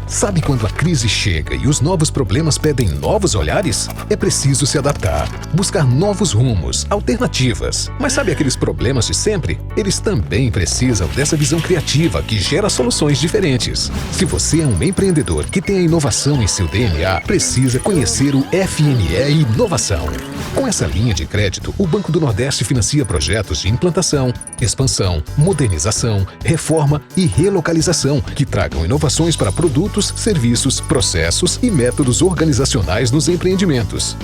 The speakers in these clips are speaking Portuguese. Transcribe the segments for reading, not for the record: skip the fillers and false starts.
Sabe quando a crise chega e os novos problemas pedem novos olhares? É preciso se adaptar, buscar novos rumos, alternativas. Mas sabe aqueles problemas de sempre? Eles também precisam dessa visão criativa que gera soluções diferentes. Se você é um empreendedor que tem a inovação em seu DNA, precisa conhecer o FNE Inovação. Com essa linha de crédito, o Banco do Nordeste financia projetos de implantação, expansão, modernização, reforma e relocalização que tragam inovações para produtos, serviços, processos e métodos organizacionais nos empreendimentos.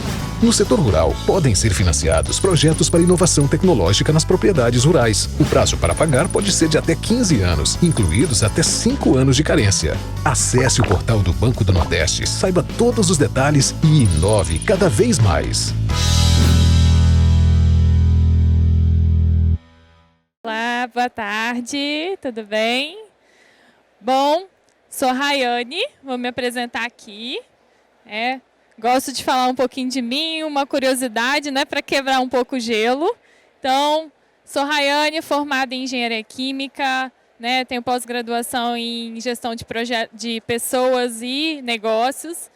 No setor rural, podem ser financiados projetos para inovação tecnológica nas propriedades rurais. O prazo para pagar pode ser de até 15 anos, incluídos até 5 anos de carência. Acesse o portal do Banco do Nordeste, saiba todos os detalhes e inove cada vez mais. Olá, boa tarde, tudo bem? Bom, sou Rayane, vou me apresentar aqui. Gosto de falar um pouquinho de mim, uma curiosidade, né, para quebrar um pouco o gelo. Então, sou Rayane, formada em Engenharia Química, né, tenho pós-graduação em Gestão de Pessoas e Negócios.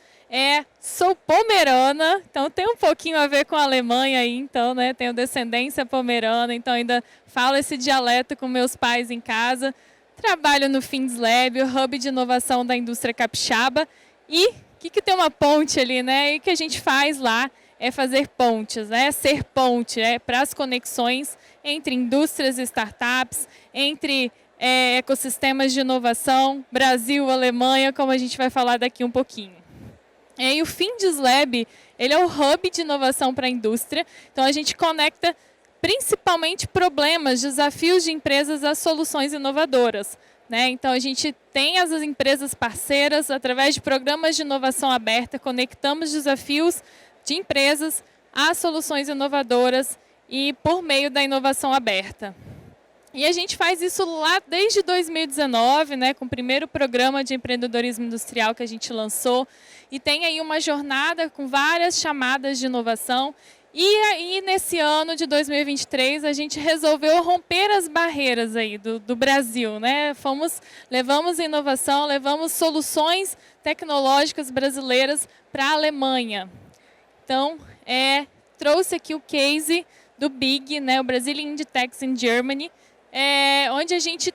Sou pomerana, então tem um pouquinho a ver com a Alemanha aí, então, né, tenho descendência pomerana, então ainda falo esse dialeto com meus pais em casa. Trabalho no FINSLab, o Hub de Inovação da Indústria Capixaba. E o que tem uma ponte ali, né? E o que a gente faz lá é fazer pontes, né? Ser ponte, para as conexões entre indústrias e startups, entre ecossistemas de inovação, Brasil, Alemanha, como a gente vai falar daqui um pouquinho. E o FINSLab, ele é o Hub de Inovação para a Indústria. Então, a gente conecta principalmente problemas, desafios de empresas às soluções inovadoras, né? Então, a gente tem as empresas parceiras, através de programas de inovação aberta, conectamos desafios de empresas às soluções inovadoras e por meio da inovação aberta. E a gente faz isso lá desde 2019, né, com o primeiro programa de empreendedorismo industrial que a gente lançou, e tem aí uma jornada com várias chamadas de inovação. E aí, nesse ano de 2023, a gente resolveu romper as barreiras aí do Brasil, né? Levamos inovação, levamos soluções tecnológicas brasileiras para a Alemanha. Então, trouxe aqui o case do BIG, né? O Brazilian Inditex in Germany, onde a gente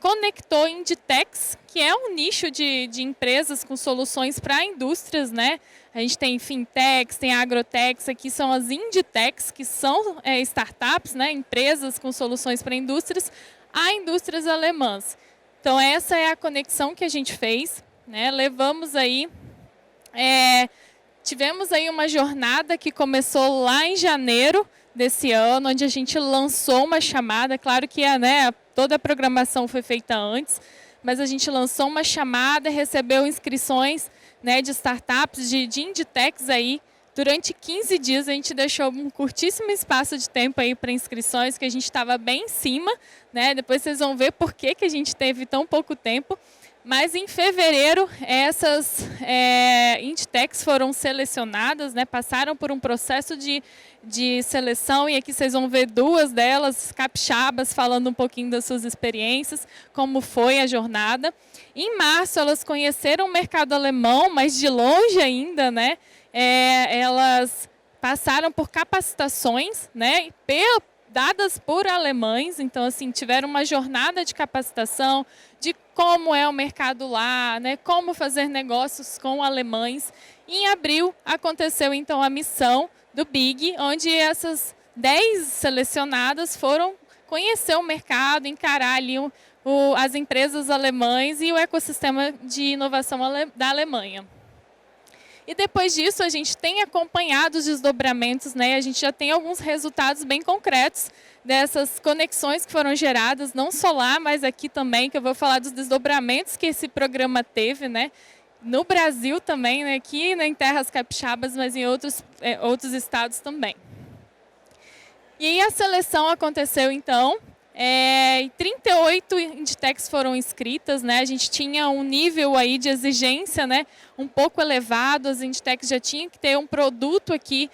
conectou Inditex, que é um nicho de empresas com soluções para indústrias, né? A gente tem fintechs, tem agrotechs, aqui são as Inditex, que são startups, né? Empresas com soluções para indústrias, a indústrias alemãs. Então, essa é a conexão que a gente fez, né? Levamos aí, tivemos aí uma jornada que começou lá em janeiro desse ano, onde a gente lançou uma chamada, claro que toda a programação foi feita antes, mas a gente lançou uma chamada, recebeu inscrições, né, de startups, de Inditex aí. Durante 15 dias a gente deixou um curtíssimo espaço de tempo aí para inscrições, que a gente estava bem em cima, né? Depois vocês vão ver por que a gente teve tão pouco tempo. Mas em fevereiro, essas Inditex foram selecionadas, né, passaram por um processo de seleção, e aqui vocês vão ver duas delas, capixabas, falando um pouquinho das suas experiências, como foi a jornada. Em março, elas conheceram o mercado alemão, mas de longe ainda, né? Elas passaram por capacitações, né, dadas por alemães, então assim, tiveram uma jornada de capacitação de como é o mercado lá, né, como fazer negócios com alemães. E em abril aconteceu então a missão do BIG, onde essas 10 selecionadas foram conhecer o mercado, encarar ali as empresas alemãs e o ecossistema de inovação da Alemanha. E depois disso, a gente tem acompanhado os desdobramentos, né? A gente já tem alguns resultados bem concretos dessas conexões que foram geradas, não só lá, mas aqui também, que eu vou falar dos desdobramentos que esse programa teve, né? No Brasil também, né? Aqui em Terras Capixabas, mas em outros estados também. E aí a seleção aconteceu, então. 38 Inditex foram inscritas, né? A gente tinha um nível aí de exigência, né, um pouco elevado. As Inditex já tinham que ter um produto aqui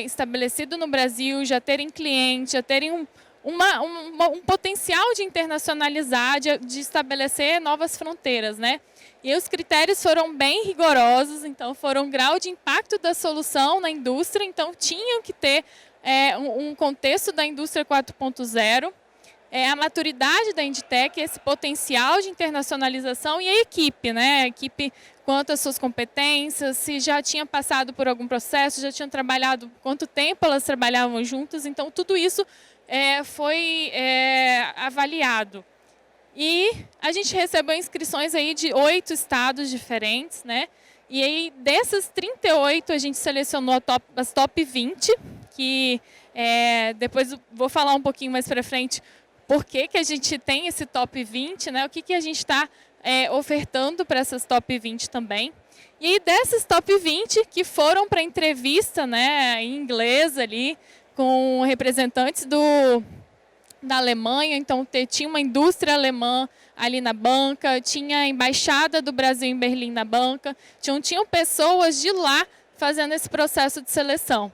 estabelecido no Brasil, já terem clientes, já terem um potencial de internacionalizar, de estabelecer novas fronteiras, né? E os critérios foram bem rigorosos, então foram grau de impacto da solução na indústria, então tinham que ter um contexto da indústria 4.0, a maturidade da Inditec, esse potencial de internacionalização e a equipe, né? A equipe quanto às suas competências, se já tinha passado por algum processo, já tinham trabalhado, quanto tempo elas trabalhavam juntas, então tudo isso foi avaliado. E a gente recebeu inscrições aí de 8 estados diferentes, né? E aí, dessas 38, a gente selecionou as top 20, que depois vou falar um pouquinho mais para frente por que a gente tem esse top 20, né? O que a gente está ofertando para essas top 20 também. E aí, dessas top 20 que foram para entrevista, né, em inglês ali, com representantes da Alemanha, então tinha uma indústria alemã ali na banca, tinha a embaixada do Brasil em Berlim na banca, tinham pessoas de lá fazendo esse processo de seleção.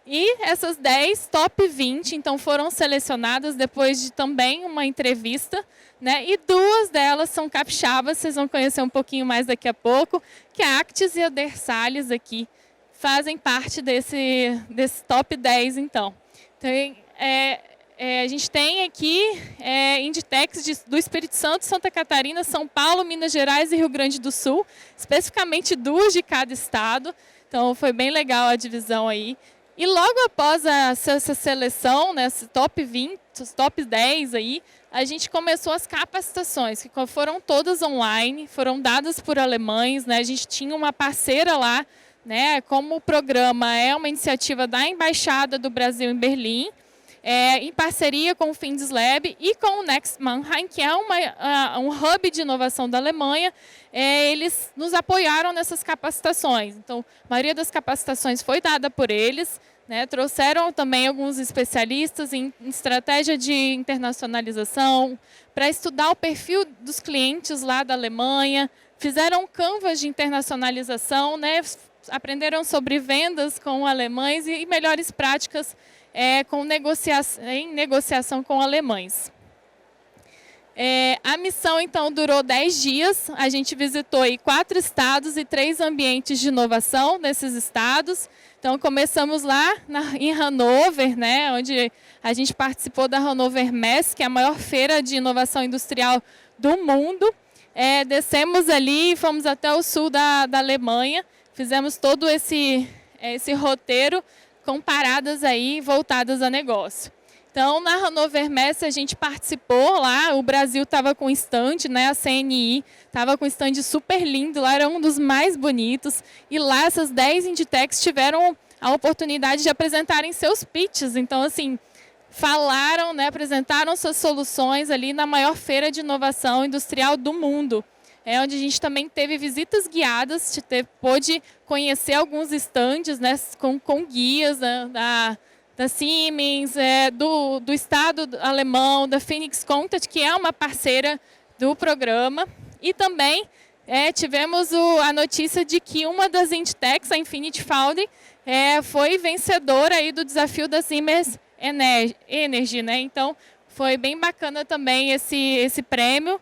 E essas 10 top 20, então, foram selecionadas depois de também uma entrevista, né? E 2 delas são capixabas, vocês vão conhecer um pouquinho mais daqui a pouco, que a Actis e a Dersalhes aqui fazem parte desse top 10, então. Então, a gente tem aqui Inditex do Espírito Santo, Santa Catarina, São Paulo, Minas Gerais e Rio Grande do Sul, especificamente 2 de cada estado. Então, foi bem legal a divisão aí. E logo após essa seleção, né, top 20, os top 10 aí, a gente começou as capacitações, que foram todas online, foram dadas por alemães, né? A gente tinha uma parceira lá, né? Como o programa é uma iniciativa da Embaixada do Brasil em Berlim, em parceria com o Findeslab e com o Next Mannheim, que é um hub de inovação da Alemanha, eles nos apoiaram nessas capacitações. Então, a maioria das capacitações foi dada por eles, né? Trouxeram também alguns especialistas em estratégia de internacionalização, para estudar o perfil dos clientes lá da Alemanha, fizeram canvas de internacionalização, né? Aprenderam sobre vendas com alemães e melhores práticas em negociação com alemães. A missão, então, durou 10 dias. A gente visitou aí 4 estados e 3 ambientes de inovação nesses estados. Então, começamos lá em Hannover, né, onde a gente participou da Hannover Messe, que é a maior feira de inovação industrial do mundo. Descemos ali e fomos até o sul da Alemanha. Fizemos todo esse roteiro com paradas aí voltadas a negócio. Então, na Hannover Messe, a gente participou lá, o Brasil estava com stand, né, a CNI estava com stand super lindo, lá era um dos mais bonitos, e lá essas 10 Inditex tiveram a oportunidade de apresentarem seus pitches. Então, assim, falaram, né, apresentaram suas soluções ali na maior feira de inovação industrial do mundo. Onde a gente também teve visitas guiadas, pôde conhecer alguns estandes, né, com guias da Siemens, do Estado alemão, da Phoenix Contact, que é uma parceira do programa. E também tivemos a notícia de que uma das Inditex, a Infinity Foundry, foi vencedora aí do desafio da Siemens Energy, né? Então, foi bem bacana também esse prêmio.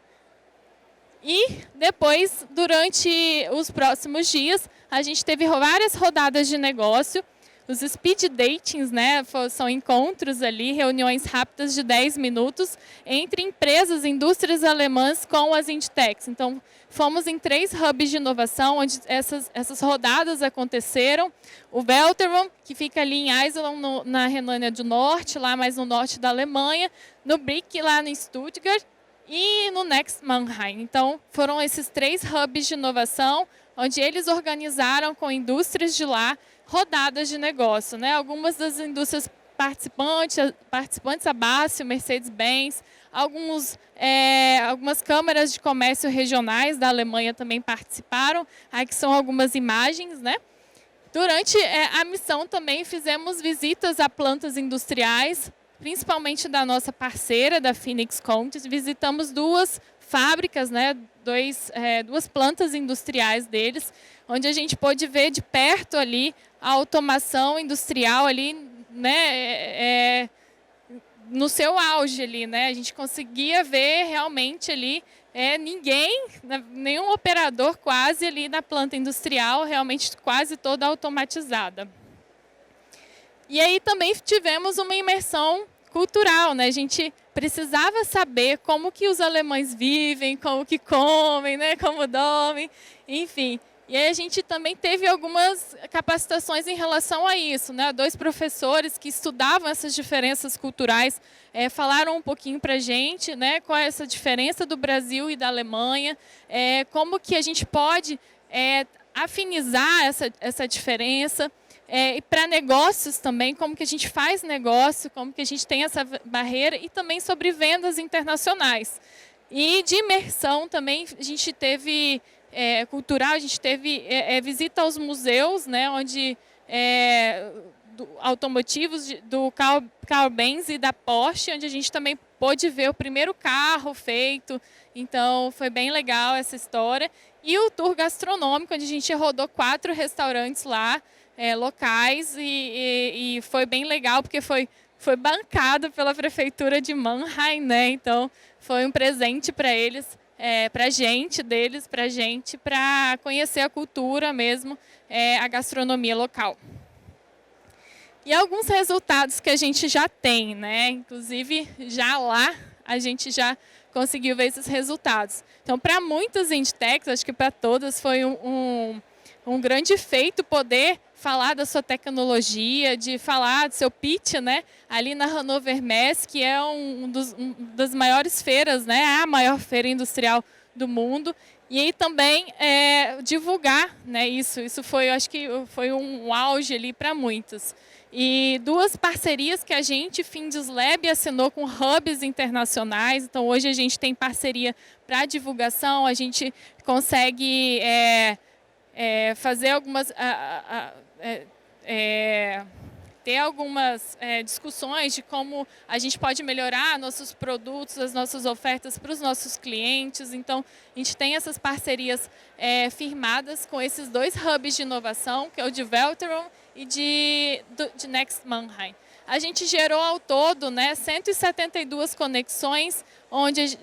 E depois, durante os próximos dias, a gente teve várias rodadas de negócio. Os speed datings, né, são encontros ali, reuniões rápidas de 10 minutos entre empresas, indústrias alemãs com as Inditex. Então, fomos em 3 hubs de inovação, onde essas rodadas aconteceram. O Welterman, que fica ali em Eisleben, na Renânia do Norte, lá mais no norte da Alemanha. No BRIC, lá em Stuttgart. E no Next Mannheim. Então, foram esses 3 hubs de inovação, onde eles organizaram com indústrias de lá rodadas de negócio, né? Algumas das indústrias participantes, a Basf, Mercedes-Benz, algumas câmaras de comércio regionais da Alemanha também participaram. Aqui são algumas imagens, né? Durante a missão também fizemos visitas a plantas industriais, principalmente da nossa parceira, da Phoenix Contact. Visitamos 2 fábricas, né, 2 plantas industriais deles, onde a gente pôde ver de perto ali a automação industrial ali, né, no seu auge ali, né? A gente conseguia ver realmente ali ninguém, nenhum operador quase ali na planta industrial, realmente quase toda automatizada. E aí também tivemos uma imersão cultural, né? A gente precisava saber como que os alemães vivem, como que comem, né? Como dormem, enfim. E aí a gente também teve algumas capacitações em relação a isso, né? 2 professores que estudavam essas diferenças culturais falaram um pouquinho para a gente, né? Qual é essa diferença do Brasil e da Alemanha, como que a gente pode afinizar essa diferença. E para negócios também, como que a gente faz negócio, como que a gente tem essa barreira, e também sobre vendas internacionais. E de imersão também, a gente teve cultural, a gente teve visita aos museus, né, onde automotivos do Carl Benz e da Porsche, onde a gente também pôde ver o primeiro carro feito. Então, foi bem legal essa história. E o tour gastronômico, onde a gente rodou 4 restaurantes lá, locais, e foi bem legal, porque foi bancado pela prefeitura de Mannheim, né? Então, foi um presente para eles, para a gente, para conhecer a cultura mesmo, a gastronomia local. E alguns resultados que a gente já tem, né? Inclusive, já lá, a gente já conseguiu ver esses resultados. Então, para muitas Inditex, acho que para todas, foi um grande feito poder falar da sua tecnologia, de falar do seu pitch, né? Ali na Hannover Messe, que é das maiores feiras, né? A maior feira industrial do mundo. E aí também divulgar, né? Isso foi, acho que foi um auge ali para muitos. E 2 parcerias que a gente, Finduslab, assinou com hubs internacionais. Então, hoje a gente tem parceria para divulgação, a gente consegue fazer algumas... ter algumas discussões de como a gente pode melhorar nossos produtos, as nossas ofertas para os nossos clientes. Então, a gente tem essas parcerias firmadas com esses 2 hubs de inovação, que é o de Velteron e de Next Mannheim. A gente gerou ao todo, né, 172 conexões, onde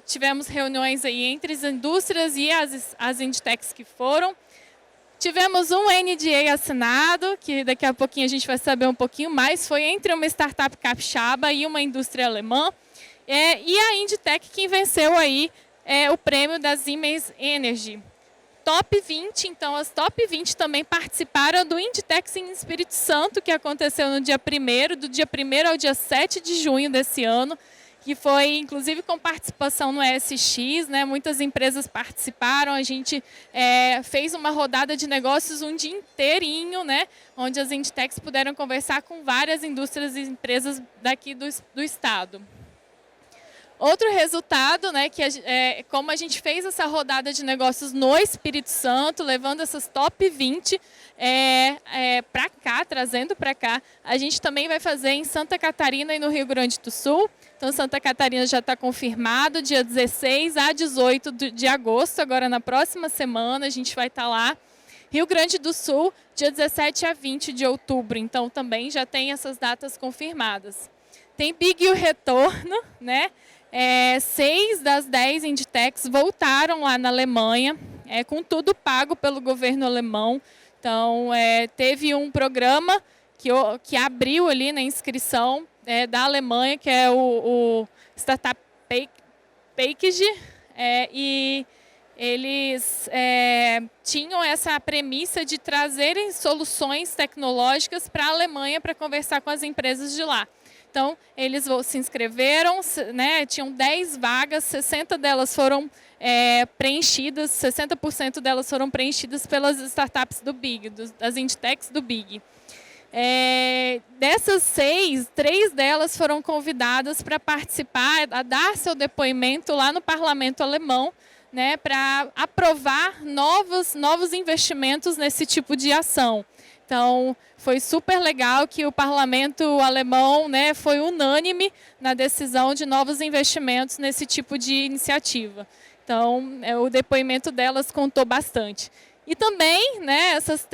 tivemos reuniões aí entre as indústrias e as Inditex que foram. Tivemos um NDA assinado, que daqui a pouquinho a gente vai saber um pouquinho mais, foi entre uma startup capixaba e uma indústria alemã, e a Inditex que venceu aí o prêmio da Siemens Energy. Top 20, então as Top 20 também participaram do Inditex em Espírito Santo, que aconteceu no dia 1º, do dia 1º ao dia 7 de junho desse ano, que foi, inclusive, com participação no ESX, né? Muitas empresas participaram, a gente fez uma rodada de negócios um dia inteirinho, né? Onde as Inditex puderam conversar com várias indústrias e empresas daqui do estado. Outro resultado, né, que como a gente fez essa rodada de negócios no Espírito Santo, levando essas Top 20 para cá, trazendo para cá, a gente também vai fazer em Santa Catarina e no Rio Grande do Sul. Então, Santa Catarina já está confirmado, dia 16 a 18 de agosto, agora na próxima semana a gente vai estar lá. Rio Grande do Sul, dia 17 a 20 de outubro, então também já tem essas datas confirmadas. Tem Big o retorno, né? 6 das 10 Inditex voltaram lá na Alemanha, com tudo pago pelo governo alemão. Então, teve um programa que abriu ali na inscrição da Alemanha, que é o Startup Package, e eles tinham essa premissa de trazerem soluções tecnológicas para a Alemanha para conversar com as empresas de lá. Então, eles se inscreveram, né, tinham 10 vagas, 60 delas foram preenchidas, 60% delas foram preenchidas pelas startups do Big, das Inditex do Big. Dessas 6, 3 delas foram convidadas para participar, a dar seu depoimento lá no parlamento alemão, né, para aprovar novos investimentos nesse tipo de ação. Então, foi super legal que o parlamento alemão, né, foi unânime na decisão de novos investimentos nesse tipo de iniciativa. Então, o depoimento delas contou bastante. E também, né, essas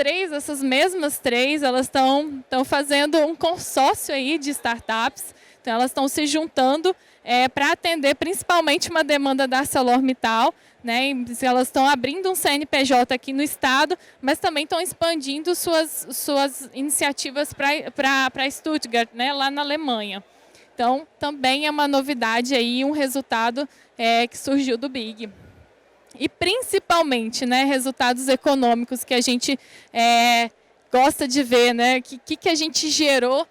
mesmas 3, elas estão fazendo um consórcio aí de startups. Então, Então, elas estão se juntando para atender principalmente uma demanda da ArcelorMittal, né? Elas estão abrindo um CNPJ aqui no estado, mas também estão expandindo suas iniciativas para Stuttgart, né? Lá na Alemanha. Então, também é uma novidade aí, um resultado que surgiu do BIG. E principalmente, né, resultados econômicos que a gente gosta de ver, né? Que a gente gerou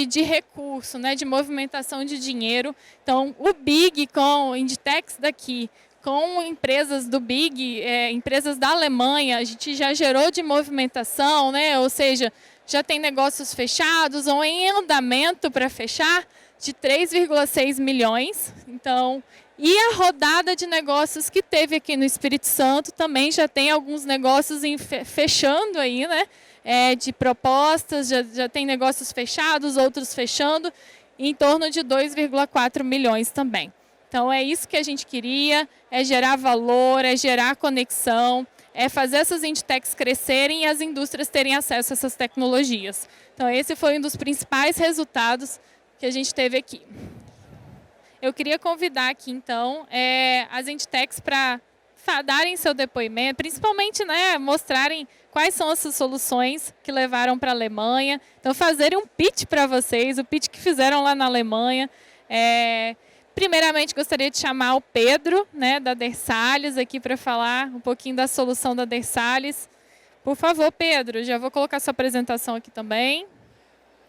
de recurso, né, de movimentação de dinheiro. Então, o BIG com o Inditex daqui, com empresas do BIG, empresas da Alemanha, a gente já gerou de movimentação, né, ou seja, já tem negócios fechados ou em andamento para fechar de 3,6 milhões. Então, e a rodada de negócios que teve aqui no Espírito Santo também já tem alguns negócios fechando aí, né? De propostas, já tem negócios fechados, outros fechando, em torno de 2,4 milhões também. Então, é isso que a gente queria, é gerar valor, é gerar conexão, é fazer essas Inditex crescerem e as indústrias terem acesso a essas tecnologias. Então, esse foi um dos principais resultados que a gente teve aqui. Eu queria convidar aqui, então, as Inditex para darem seu depoimento, principalmente, né, mostrarem quais são essas soluções que levaram para a Alemanha. Então, fazerem um pitch para vocês, o pitch que fizeram lá na Alemanha. Primeiramente, gostaria de chamar o Pedro, né, da Dersalys, aqui para falar um pouquinho da solução da Dersalys. Por favor, Pedro, já vou colocar sua apresentação aqui também.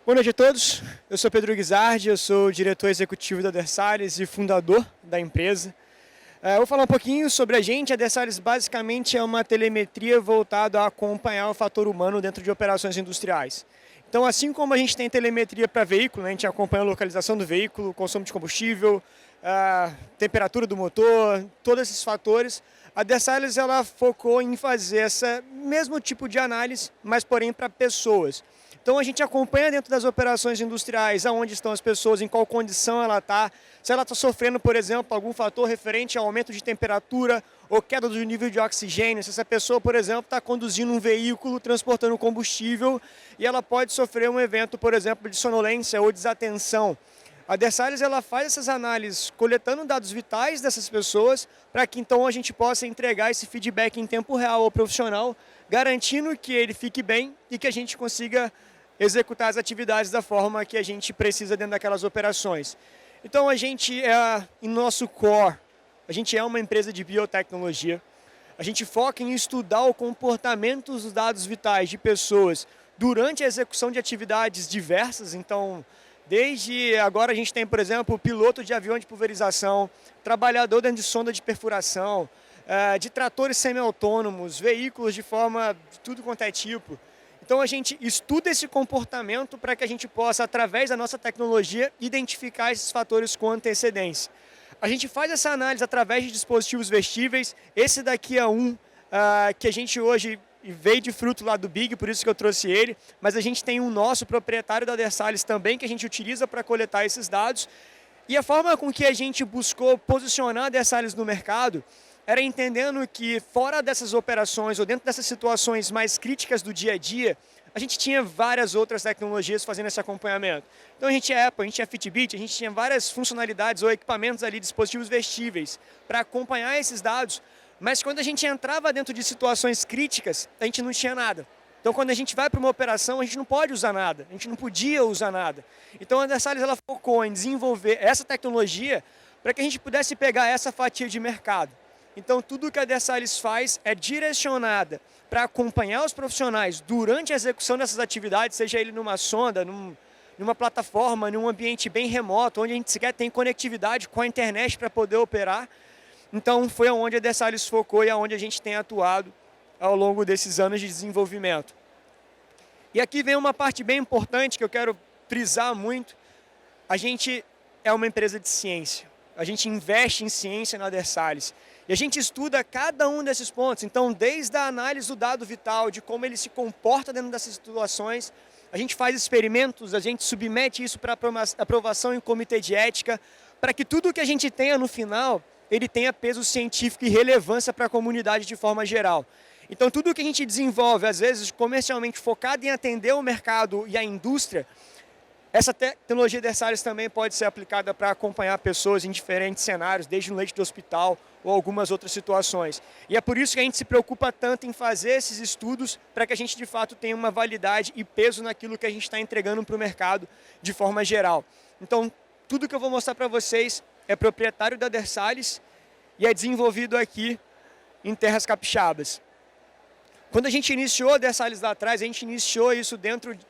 Boa noite a todos, eu sou Pedro Guizardi, eu sou diretor executivo da Dersalys e fundador da empresa. Eu vou falar um pouquinho sobre a gente. A Dersalys basicamente é uma telemetria voltada a acompanhar o fator humano dentro de operações industriais. Então, assim como a gente tem telemetria para veículo, né, a gente acompanha a localização do veículo, consumo de combustível, temperatura do motor, todos esses fatores, a Dersalys ela focou em fazer esse mesmo tipo de análise, mas porém para pessoas. Então, a gente acompanha dentro das operações industriais aonde estão as pessoas, em qual condição ela está, se ela está sofrendo, por exemplo, algum fator referente ao aumento de temperatura ou queda do nível de oxigênio, se essa pessoa, por exemplo, está conduzindo um veículo, transportando combustível e ela pode sofrer um evento, por exemplo, de sonolência ou desatenção. A Dersalys ela faz essas análises coletando dados vitais dessas pessoas para que então a gente possa entregar esse feedback em tempo real ao profissional, garantindo que ele fique bem e que a gente consiga executar as atividades da forma que a gente precisa dentro daquelas operações. Então, a gente em nosso core, a gente é uma empresa de biotecnologia. A gente foca em estudar o comportamento dos dados vitais de pessoas durante a execução de atividades diversas. Então, desde agora a gente tem, por exemplo, piloto de avião de pulverização, trabalhador dentro de sonda de perfuração, de tratores semi-autônomos, veículos de forma de tudo quanto é tipo. Então, a gente estuda esse comportamento para que a gente possa, através da nossa tecnologia, identificar esses fatores com antecedência. A gente faz essa análise através de dispositivos vestíveis. Esse daqui é que a gente hoje veio de fruto lá do BIG, por isso que eu trouxe ele. Mas a gente tem um nosso proprietário da Dersalys também, que a gente utiliza para coletar esses dados. E a forma com que a gente buscou posicionar a Dersalys no mercado era entendendo que fora dessas operações ou dentro dessas situações mais críticas do dia a dia, a gente tinha várias outras tecnologias fazendo esse acompanhamento. Então a gente é Apple, a gente é Fitbit, a gente tinha várias funcionalidades ou equipamentos ali, dispositivos vestíveis para acompanhar esses dados, mas quando a gente entrava dentro de situações críticas, a gente não tinha nada. Então quando a gente vai para uma operação, a gente não pode usar nada, a gente não podia usar nada. Então a Dersalys ela focou em desenvolver essa tecnologia para que a gente pudesse pegar essa fatia de mercado. Então, tudo que a Dersalys faz é direcionada para acompanhar os profissionais durante a execução dessas atividades, seja ele numa sonda, numa plataforma, num ambiente bem remoto, onde a gente sequer tem conectividade com a internet para poder operar. Então, foi onde a Dersalys focou e aonde a gente tem atuado ao longo desses anos de desenvolvimento. E aqui vem uma parte bem importante que eu quero frisar muito. A gente é uma empresa de ciência. A gente investe em ciência na Dersalys. E a gente estuda cada um desses pontos. Então, desde a análise do dado vital, de como ele se comporta dentro dessas situações, a gente faz experimentos, a gente submete isso para aprovação em comitê de ética, para que tudo que a gente tenha no final, ele tenha peso científico e relevância para a comunidade de forma geral. Então, tudo que a gente desenvolve, às vezes comercialmente focado em atender o mercado e a indústria, Essa tecnologia Dersalis também pode ser aplicada para acompanhar pessoas em diferentes cenários, desde no leito de hospital ou algumas outras situações. E é por isso que a gente se preocupa tanto em fazer esses estudos para que a gente de fato tenha uma validade e peso naquilo que a gente está entregando para o mercado de forma geral. Então, tudo que eu vou mostrar para vocês é proprietário da Dersalis e é desenvolvido aqui em terras capixabas. Quando a gente iniciou a Dersalis lá atrás, a gente iniciou isso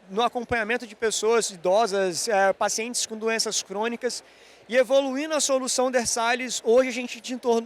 no acompanhamento de pessoas idosas, pacientes com doenças crônicas, e evoluindo a solução Dersalis, hoje a gente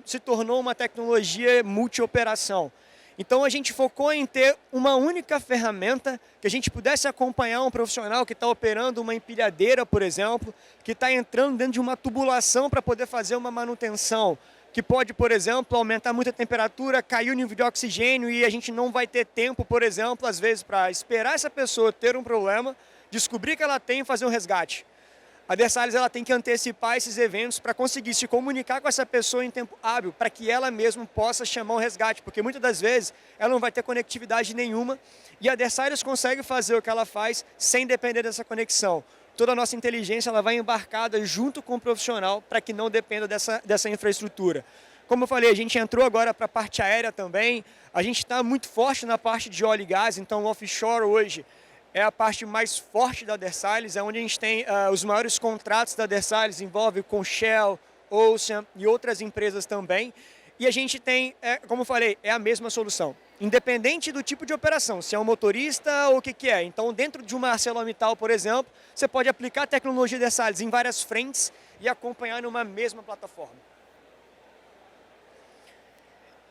se tornou uma tecnologia multi-operação. Então a gente focou em ter uma única ferramenta que a gente pudesse acompanhar um profissional que está operando uma empilhadeira, por exemplo, que está entrando dentro de uma tubulação para poder fazer uma manutenção, que pode, por exemplo, aumentar muito a temperatura, cair o nível de oxigênio e a gente não vai ter tempo, por exemplo, às vezes, para esperar essa pessoa ter um problema, descobrir que ela tem e fazer um resgate. A Dersalis ela tem que antecipar esses eventos para conseguir se comunicar com essa pessoa em tempo hábil, para que ela mesma possa chamar um resgate, porque muitas das vezes ela não vai ter conectividade nenhuma e a Dersalis consegue fazer o que ela faz sem depender dessa conexão. Toda a nossa inteligência ela vai embarcada junto com o profissional para que não dependa dessa infraestrutura. Como eu falei, a gente entrou agora para a parte aérea também, a gente está muito forte na parte de óleo e gás, então o offshore hoje é a parte mais forte da Dersalis, é onde a gente tem os maiores contratos da Dersalis, envolve com Shell, Ocean e outras empresas também. E a gente tem, como eu falei, é a mesma solução. Independente do tipo de operação, se é um motorista ou o que é. Então, dentro de uma ArcelorMittal, por exemplo, você pode aplicar a tecnologia Dersalis em várias frentes e acompanhar numa mesma plataforma.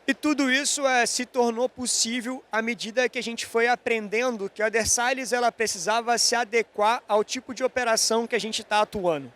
E tudo isso se tornou possível à medida que a gente foi aprendendo que a Dersalis ela precisava se adequar ao tipo de operação que a gente está atuando.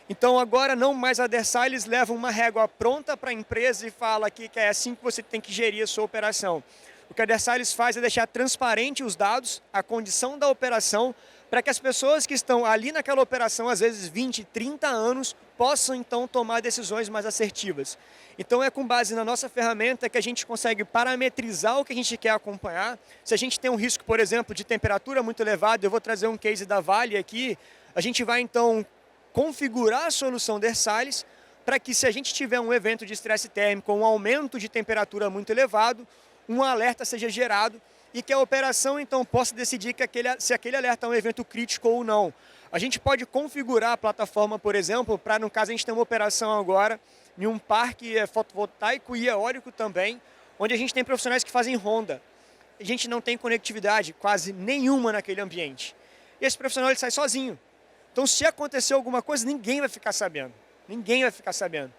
Então agora não mais a Dersalis leva uma régua pronta para a empresa e fala que é assim que você tem que gerir a sua operação. O que a Dersalis faz é deixar transparente os dados, a condição da operação, para que as pessoas que estão ali naquela operação, às vezes 20, 30 anos, possam então tomar decisões mais assertivas. Então é com base na nossa ferramenta que a gente consegue parametrizar o que a gente quer acompanhar. Se a gente tem um risco, por exemplo, de temperatura muito elevada, eu vou trazer um case da Vale aqui, a gente vai então configurar a solução Dersalis para que se a gente tiver um evento de estresse térmico, um aumento de temperatura muito elevado, um alerta seja gerado e que a operação então possa decidir se aquele alerta é um evento crítico ou não. A gente pode configurar a plataforma, por exemplo, para no caso a gente tem uma operação agora em um parque fotovoltaico e eólico também, onde a gente tem profissionais que fazem ronda. A gente não tem conectividade quase nenhuma naquele ambiente. E esse profissional ele sai sozinho. Então, se acontecer alguma coisa, ninguém vai ficar sabendo. Ninguém vai ficar sabendo.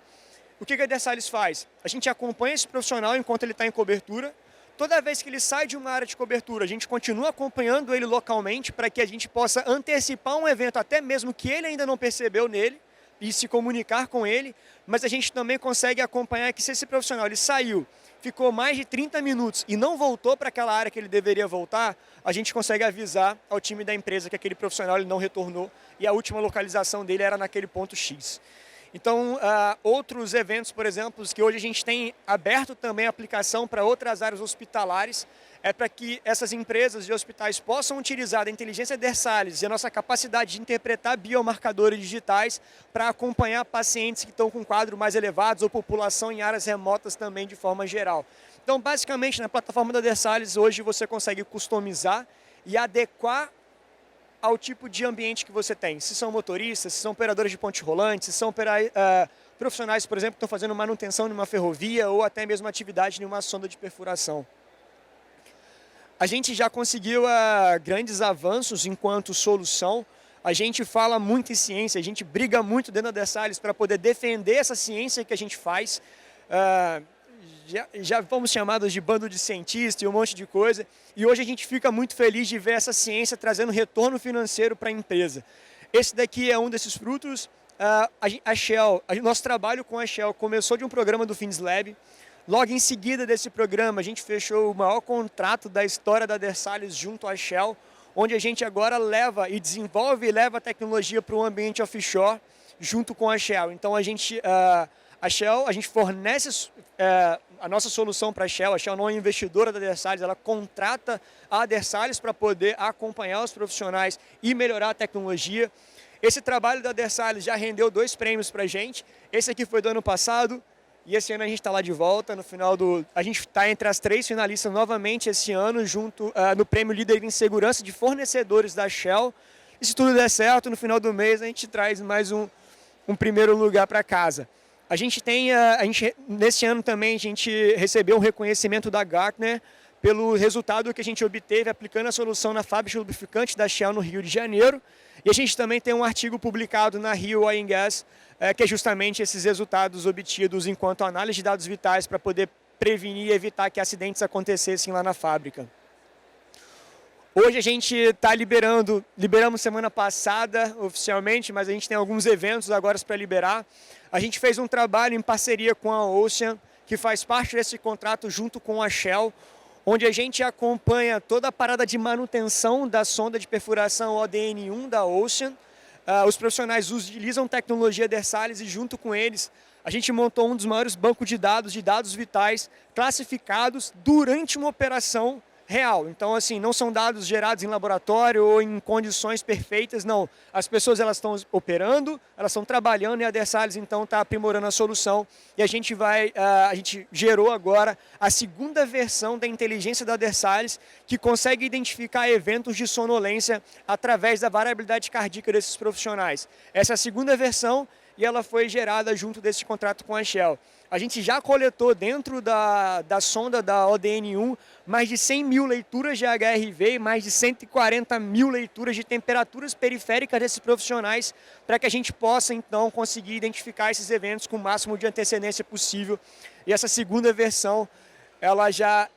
O que a Dersalis faz? A gente acompanha esse profissional enquanto ele está em cobertura. Toda vez que ele sai de uma área de cobertura, a gente continua acompanhando ele localmente para que a gente possa antecipar um evento, até mesmo que ele ainda não percebeu nele, e se comunicar com ele. Mas a gente também consegue acompanhar que se esse profissional ele saiu, ficou mais de 30 minutos e não voltou para aquela área que ele deveria voltar, a gente consegue avisar ao time da empresa que aquele profissional ele não retornou e a última localização dele era naquele ponto X. Então, outros eventos, por exemplo, que hoje a gente tem aberto também a aplicação para outras áreas hospitalares, é para que essas empresas e hospitais possam utilizar a inteligência Dersalis e a nossa capacidade de interpretar biomarcadores digitais para acompanhar pacientes que estão com quadros mais elevados ou população em áreas remotas também de forma geral. Então, basicamente, na plataforma da Dersalis, hoje você consegue customizar e adequar ao tipo de ambiente que você tem. Se são motoristas, se são operadores de ponte rolante, se são profissionais, por exemplo, que estão fazendo manutenção numa ferrovia ou até mesmo atividade em uma sonda de perfuração. A gente já conseguiu grandes avanços enquanto solução. A gente fala muito em ciência, a gente briga muito dentro da Dersalis para poder defender essa ciência que a gente faz. Já fomos chamados de bando de cientistas e um monte de coisa. E hoje a gente fica muito feliz de ver essa ciência trazendo retorno financeiro para a empresa. Esse daqui é um desses frutos. A Shell, nosso trabalho com a Shell começou de um programa do FindsLab. Logo em seguida desse programa, a gente fechou o maior contrato da história da Dersalis junto à Shell, onde a gente agora leva e desenvolve e leva a tecnologia para o ambiente offshore junto com a Shell. Então, a Shell, a gente fornece a nossa solução para a Shell não é investidora da Dersalis, ela contrata a Dersalis para poder acompanhar os profissionais e melhorar a tecnologia. Esse trabalho da Dersalis já rendeu 2 prêmios para a gente. Esse aqui foi do ano passado e esse ano a gente está lá de volta. A gente está entre as 3 finalistas novamente esse ano, junto no prêmio Líder em Segurança de Fornecedores da Shell. E se tudo der certo, no final do mês a gente traz mais um primeiro lugar para casa. Nesse ano também a gente recebeu um reconhecimento da Gartner pelo resultado que a gente obteve aplicando a solução na fábrica de lubrificante da Shell no Rio de Janeiro. E a gente também tem um artigo publicado na Rio Oil and Gas, que é justamente esses resultados obtidos enquanto análise de dados vitais para poder prevenir e evitar que acidentes acontecessem lá na fábrica. Hoje a gente está liberamos semana passada oficialmente, mas a gente tem alguns eventos agora para liberar. A gente fez um trabalho em parceria com a Ocean, que faz parte desse contrato junto com a Shell, onde a gente acompanha toda a parada de manutenção da sonda de perfuração ODN1 da Ocean. Os profissionais utilizam tecnologia Dersalis e junto com eles a gente montou um dos maiores bancos de dados vitais classificados durante uma operação real. Então, assim, não são dados gerados em laboratório ou em condições perfeitas, não. As pessoas elas estão operando, elas estão trabalhando e a Dersalis então está aprimorando a solução. E a gente gerou agora a 2ª versão da inteligência da Dersalis, que consegue identificar eventos de sonolência através da variabilidade cardíaca desses profissionais. Essa é a 2ª versão e ela foi gerada junto desse contrato com a Shell. A gente já coletou dentro da sonda da ODN1 mais de 100 mil leituras de HRV e mais de 140 mil leituras de temperaturas periféricas desses profissionais para que a gente possa, então, conseguir identificar esses eventos com o máximo de antecedência possível. E essa 2ª versão, ela já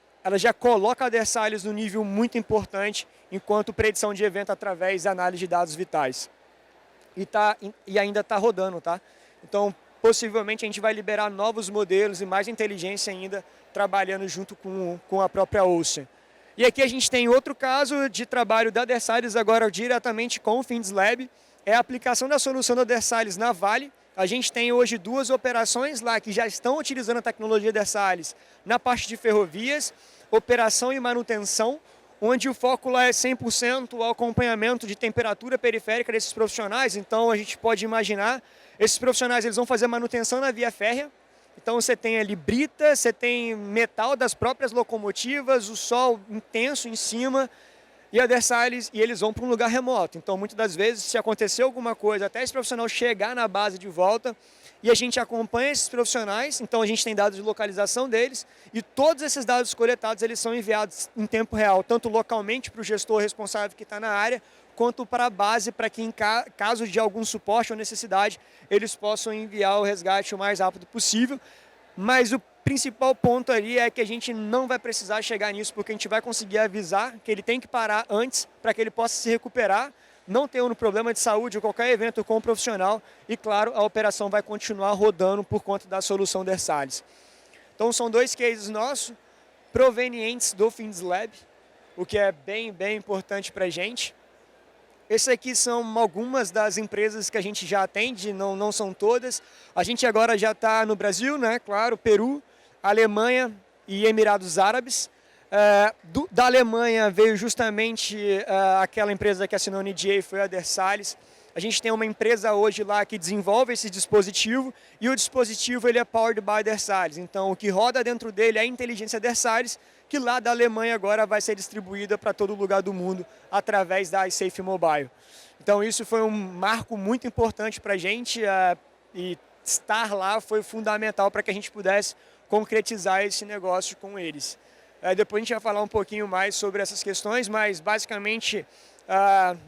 coloca a Dersalis no nível muito importante enquanto predição de evento através da análise de dados vitais. E ainda está rodando, tá? Então, possivelmente a gente vai liberar novos modelos e mais inteligência ainda, trabalhando junto com a própria Ocean. E aqui a gente tem outro caso de trabalho da Dersalis agora diretamente com o FindsLab, é a aplicação da solução da Dersalis na Vale. A gente tem hoje 2 operações lá que já estão utilizando a tecnologia Dersalis na parte de ferrovias, operação e manutenção, onde o foco lá é 100% o acompanhamento de temperatura periférica desses profissionais. Então a gente pode imaginar, esses profissionais eles vão fazer manutenção na via férrea, então você tem ali brita, você tem metal das próprias locomotivas, o sol intenso em cima e a Dersalis, e eles vão para um lugar remoto. Então muitas das vezes, se acontecer alguma coisa, até esse profissional chegar na base de volta, e a gente acompanha esses profissionais, então a gente tem dados de localização deles, e todos esses dados coletados eles são enviados em tempo real, tanto localmente para o gestor responsável que está na área, quanto para a base, para que em caso de algum suporte ou necessidade, eles possam enviar o resgate o mais rápido possível. Mas o principal ponto ali é que a gente não vai precisar chegar nisso, porque a gente vai conseguir avisar que ele tem que parar antes, para que ele possa se recuperar, não ter um problema de saúde ou qualquer evento com o profissional, e claro, a operação vai continuar rodando por conta da solução Dersalis. Então são 2 cases nossos, provenientes do FindsLab, o que é bem importante para a gente. Esses aqui são algumas das empresas que a gente já atende, não são todas. A gente agora já está no Brasil, né? Claro, Peru, Alemanha e Emirados Árabes. Da Alemanha veio justamente aquela empresa que assinou o NDA, foi a Dersalis. A gente tem uma empresa hoje lá que desenvolve esse dispositivo e o dispositivo ele é powered by Dersalis. Então o que roda dentro dele é a inteligência Dersalis, que lá da Alemanha agora vai ser distribuída para todo lugar do mundo através da iSafe Mobile. Então isso foi um marco muito importante para a gente e estar lá foi fundamental para que a gente pudesse concretizar esse negócio com eles. Depois a gente vai falar um pouquinho mais sobre essas questões, mas basicamente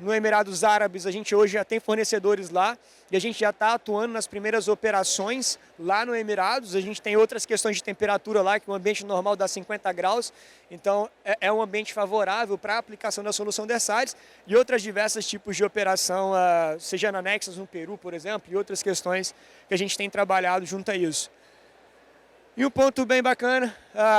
no Emirados Árabes a gente hoje já tem fornecedores lá e a gente já está atuando nas primeiras operações lá no Emirados. A gente tem outras questões de temperatura lá, que o ambiente normal dá 50 graus, então é um ambiente favorável para a aplicação da solução Dersalis e outras diversas tipos de operação, seja na Nexus no Peru, por exemplo, e outras questões que a gente tem trabalhado junto a isso. E um ponto bem bacana,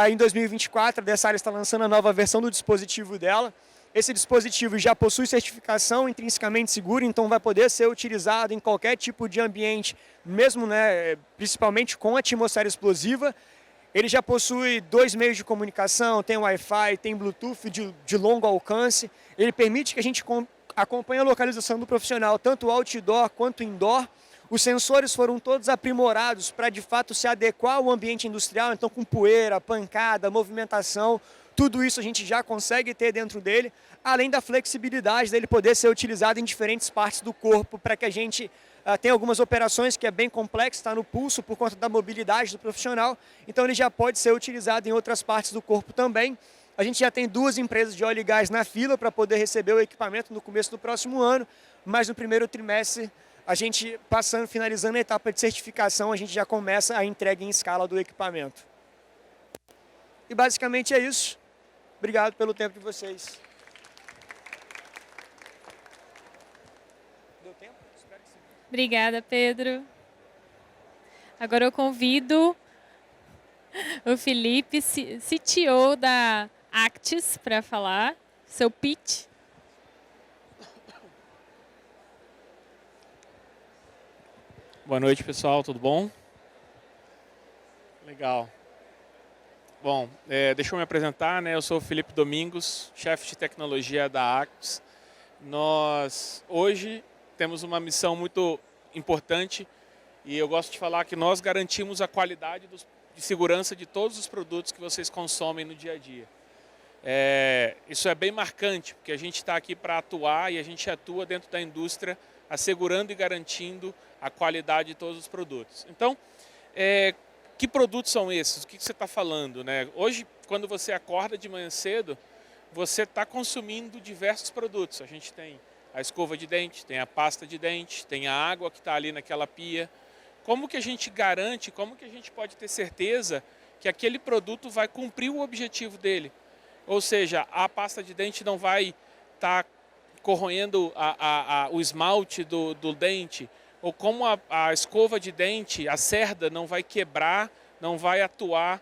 em 2024 a Dersalis está lançando a nova versão do dispositivo dela. Esse dispositivo já possui certificação intrinsecamente seguro, então vai poder ser utilizado em qualquer tipo de ambiente, mesmo, né, principalmente com atmosfera explosiva. Ele já possui 2 meios de comunicação, tem Wi-Fi, tem Bluetooth de longo alcance. Ele permite que a gente acompanhe a localização do profissional, tanto outdoor quanto indoor. Os sensores foram todos aprimorados para, de fato, se adequar ao ambiente industrial, então com poeira, pancada, movimentação, tudo isso a gente já consegue ter dentro dele, além da flexibilidade dele poder ser utilizado em diferentes partes do corpo, para que a gente tenha algumas operações que é bem complexo, está no pulso por conta da mobilidade do profissional, então ele já pode ser utilizado em outras partes do corpo também. A gente já tem 2 empresas de óleo e gás na fila para poder receber o equipamento no começo do próximo ano, mas no primeiro trimestre, a gente finalizando a etapa de certificação, a gente já começa a entrega em escala do equipamento. E basicamente é isso. Obrigado pelo tempo de vocês. Deu tempo? Espero que sim. Obrigada, Pedro. Agora eu convido o Felipe, CTO da Actis, para falar seu pitch. Boa noite, pessoal. Tudo bom? Legal. Bom, deixa eu me apresentar, né? Eu sou o Felipe Domingos, chefe de tecnologia da Actis. Nós, hoje, temos uma missão muito importante e eu gosto de falar que nós garantimos a qualidade de segurança de todos os produtos que vocês consomem no dia a dia. Isso é bem marcante, porque a gente está aqui para atuar e a gente atua dentro da indústria, assegurando e garantindo a qualidade de todos os produtos. Então, que produtos são esses? O que você está falando, né? Hoje, quando você acorda de manhã cedo, você está consumindo diversos produtos. A gente tem a escova de dente, tem a pasta de dente, tem a água que está ali naquela pia. Como que a gente garante, como que a gente pode ter certeza que aquele produto vai cumprir o objetivo dele? Ou seja, a pasta de dente não vai estar corroendo o esmalte do dente, ou como a escova de dente, a cerda, não vai quebrar, não vai atuar,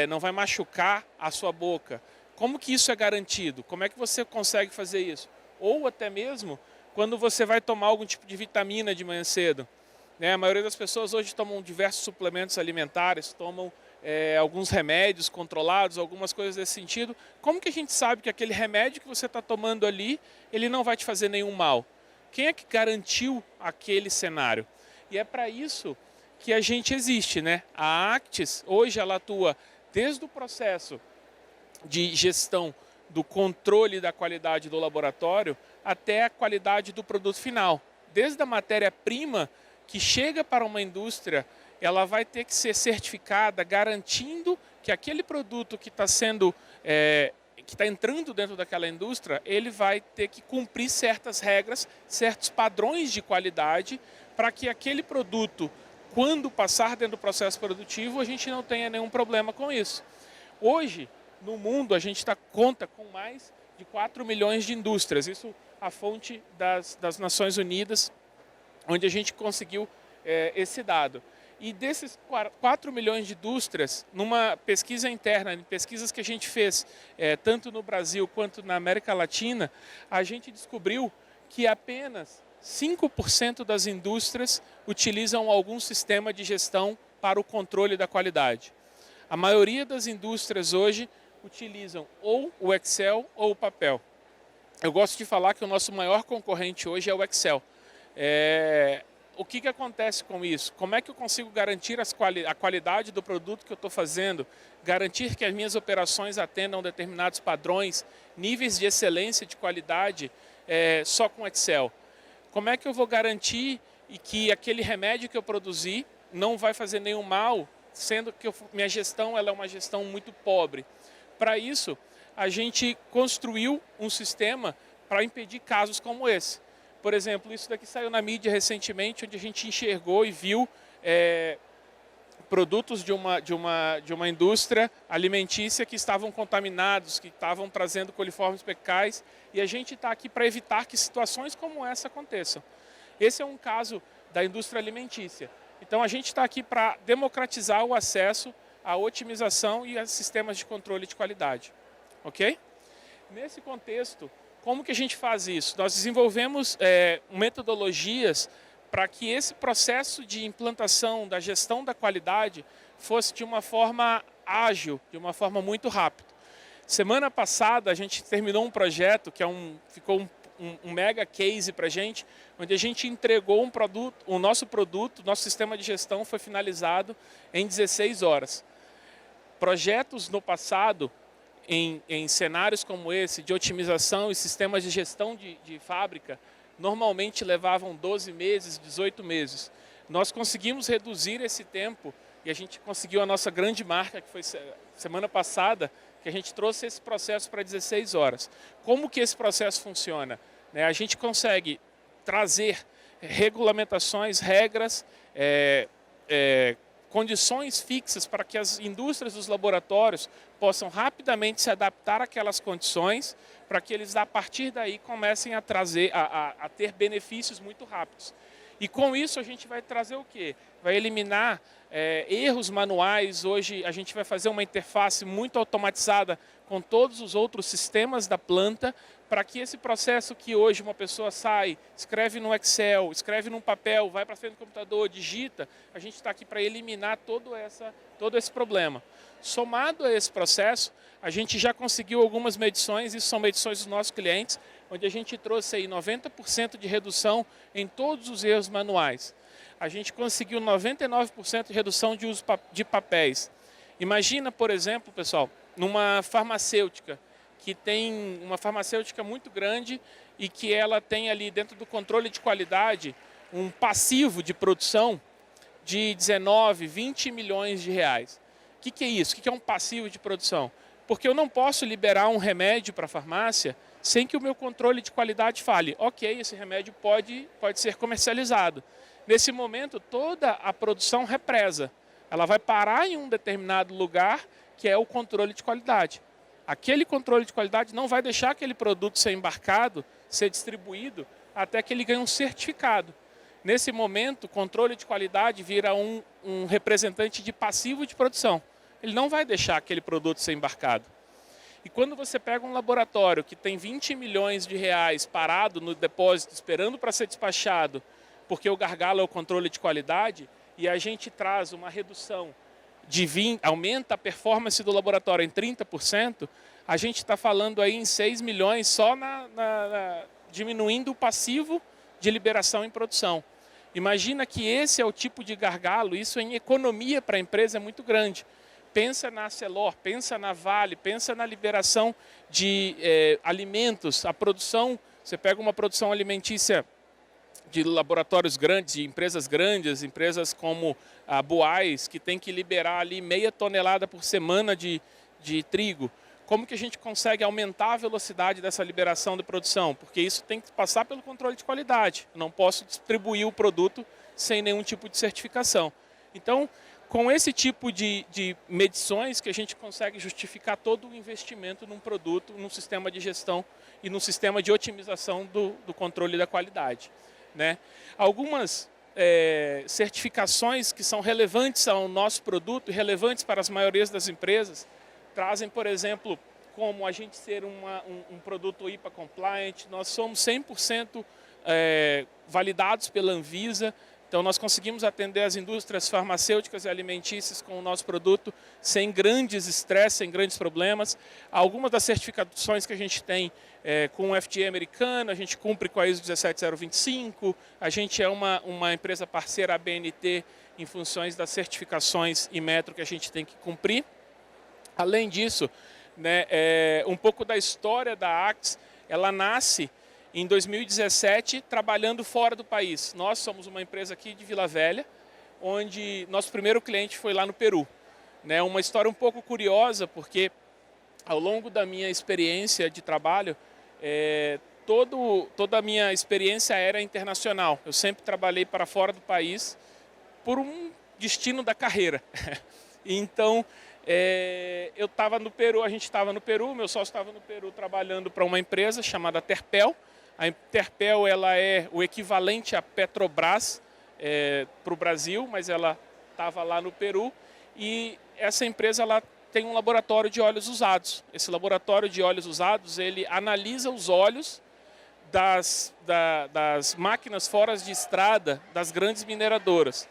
não vai machucar a sua boca. Como que isso é garantido? Como é que você consegue fazer isso? Ou até mesmo quando você vai tomar algum tipo de vitamina de manhã cedo. Né? A maioria das pessoas hoje tomam diversos suplementos alimentares, tomam alguns remédios controlados, algumas coisas desse sentido. Como que a gente sabe que aquele remédio que você está tomando ali, ele não vai te fazer nenhum mal? Quem é que garantiu aquele cenário? E é para isso que a gente existe, né? A Actis, hoje, ela atua desde o processo de gestão do controle da qualidade do laboratório até a qualidade do produto final. Desde a matéria-prima que chega para uma indústria, ela vai ter que ser certificada, garantindo que aquele produto que está sendo que está entrando dentro daquela indústria, ele vai ter que cumprir certas regras, certos padrões de qualidade, para que aquele produto, quando passar dentro do processo produtivo, a gente não tenha nenhum problema com isso. Hoje, no mundo, a gente conta com mais de 4 milhões de indústrias, isso a fonte das Nações Unidas, onde a gente conseguiu esse dado. E desses 4 milhões de indústrias, numa pesquisa interna, em pesquisas que a gente fez, tanto no Brasil quanto na América Latina, a gente descobriu que apenas 5% das indústrias utilizam algum sistema de gestão para o controle da qualidade. A maioria das indústrias hoje utilizam ou o Excel ou o papel. Eu gosto de falar que o nosso maior concorrente hoje é o Excel. O que acontece com isso? Como é que eu consigo garantir a qualidade do produto que eu estou fazendo? Garantir que as minhas operações atendam determinados padrões, níveis de excelência de qualidade só com Excel? Como é que eu vou garantir que aquele remédio que eu produzi não vai fazer nenhum mal, sendo que minha gestão ela é uma gestão muito pobre? Para isso, a gente construiu um sistema para impedir casos como esse. Por exemplo, isso daqui saiu na mídia recentemente, onde a gente enxergou e viu produtos de uma indústria alimentícia que estavam contaminados, que estavam trazendo coliformes fecais, e a gente está aqui para evitar que situações como essa aconteçam. Esse é um caso da indústria alimentícia. Então a gente está aqui para democratizar o acesso à otimização e a sistemas de controle de qualidade. Ok? Nesse contexto, como que a gente faz isso? Nós desenvolvemos metodologias para que esse processo de implantação da gestão da qualidade fosse de uma forma ágil, de uma forma muito rápida. Semana passada a gente terminou um projeto que ficou um mega case para a gente, onde a gente entregou um produto, nosso sistema de gestão foi finalizado em 16 horas. Projetos no passado, em cenários como esse, de otimização e sistemas de gestão de fábrica, normalmente levavam 12 meses, 18 meses. Nós conseguimos reduzir esse tempo e a gente conseguiu a nossa grande marca, que foi semana passada, que a gente trouxe esse processo para 16 horas. Como que esse processo funciona? A gente consegue trazer regulamentações, regras, condições fixas para que as indústrias dos laboratórios possam rapidamente se adaptar àquelas condições, para que eles, a partir daí, comecem a ter benefícios muito rápidos. E com isso a gente vai trazer o quê? Vai eliminar erros manuais. Hoje a gente vai fazer uma interface muito automatizada com todos os outros sistemas da planta, para que esse processo que hoje uma pessoa sai, escreve no Excel, escreve num papel, vai para frente do computador, digita, a gente está aqui para eliminar todo esse problema. Somado a esse processo, a gente já conseguiu algumas medições, isso são medições dos nossos clientes, onde a gente trouxe aí 90% de redução em todos os erros manuais. A gente conseguiu 99% de redução de uso de papéis. Imagina, por exemplo, pessoal, numa farmacêutica, que tem uma farmacêutica muito grande e que ela tem ali dentro do controle de qualidade um passivo de produção de 19, 20 milhões de reais. O que é isso? O que é um passivo de produção? Porque eu não posso liberar um remédio para a farmácia sem que o meu controle de qualidade fale. Ok, esse remédio pode ser comercializado. Nesse momento, toda a produção represa. Ela vai parar em um determinado lugar, que é o controle de qualidade. Aquele controle de qualidade não vai deixar aquele produto ser embarcado, ser distribuído, até que ele ganhe um certificado. Nesse momento, o controle de qualidade vira um representante de passivo de produção. Ele não vai deixar aquele produto ser embarcado. E quando você pega um laboratório que tem 20 milhões de reais parado no depósito, esperando para ser despachado, porque o gargalo é o controle de qualidade, e a gente traz uma redução aumenta a performance do laboratório em 30%, a gente está falando aí em 6 milhões só diminuindo o passivo de liberação em produção. Imagina que esse é o tipo de gargalo, isso em economia para a empresa é muito grande. Pensa na Arcelor, pensa na Vale, pensa na liberação de alimentos, a produção, você pega uma produção alimentícia de laboratórios grandes, de empresas grandes, empresas como a Boais, que tem que liberar ali 0,5 tonelada por semana de trigo. Como que a gente consegue aumentar a velocidade dessa liberação de produção? Porque isso tem que passar pelo controle de qualidade. Eu não posso distribuir o produto sem nenhum tipo de certificação. Então, com esse tipo de medições que a gente consegue justificar todo o investimento num produto, num sistema de gestão e num sistema de otimização do controle da qualidade. Algumas certificações que são relevantes ao nosso produto e relevantes para as maiorias das empresas trazem, por exemplo, como a gente ser um produto IPA compliant. Nós somos 100% validados pela Anvisa. Então, nós conseguimos atender as indústrias farmacêuticas e alimentícias com o nosso produto sem grandes estresses, sem grandes problemas. Algumas das certificações que a gente tem com o FDA americano, a gente cumpre com a ISO 17025, a gente é uma empresa parceira ABNT em funções das certificações e metro que a gente tem que cumprir. Além disso, um pouco da história da Acts, ela nasce em 2017, trabalhando fora do país. Nós somos uma empresa aqui de Vila Velha, onde nosso primeiro cliente foi lá no Peru. Uma história um pouco curiosa, porque ao longo da minha experiência de trabalho, toda a minha experiência era internacional. Eu sempre trabalhei para fora do país por um destino da carreira. Então, eu estava no Peru, a gente estava no Peru, meu sócio estava no Peru trabalhando para uma empresa chamada Terpel. A Terpel ela é o equivalente à Petrobras para o Brasil, mas ela estava lá no Peru. E essa empresa ela tem um laboratório de óleos usados. Esse laboratório de óleos usados, ele analisa os óleos das máquinas fora de estrada das grandes mineradoras.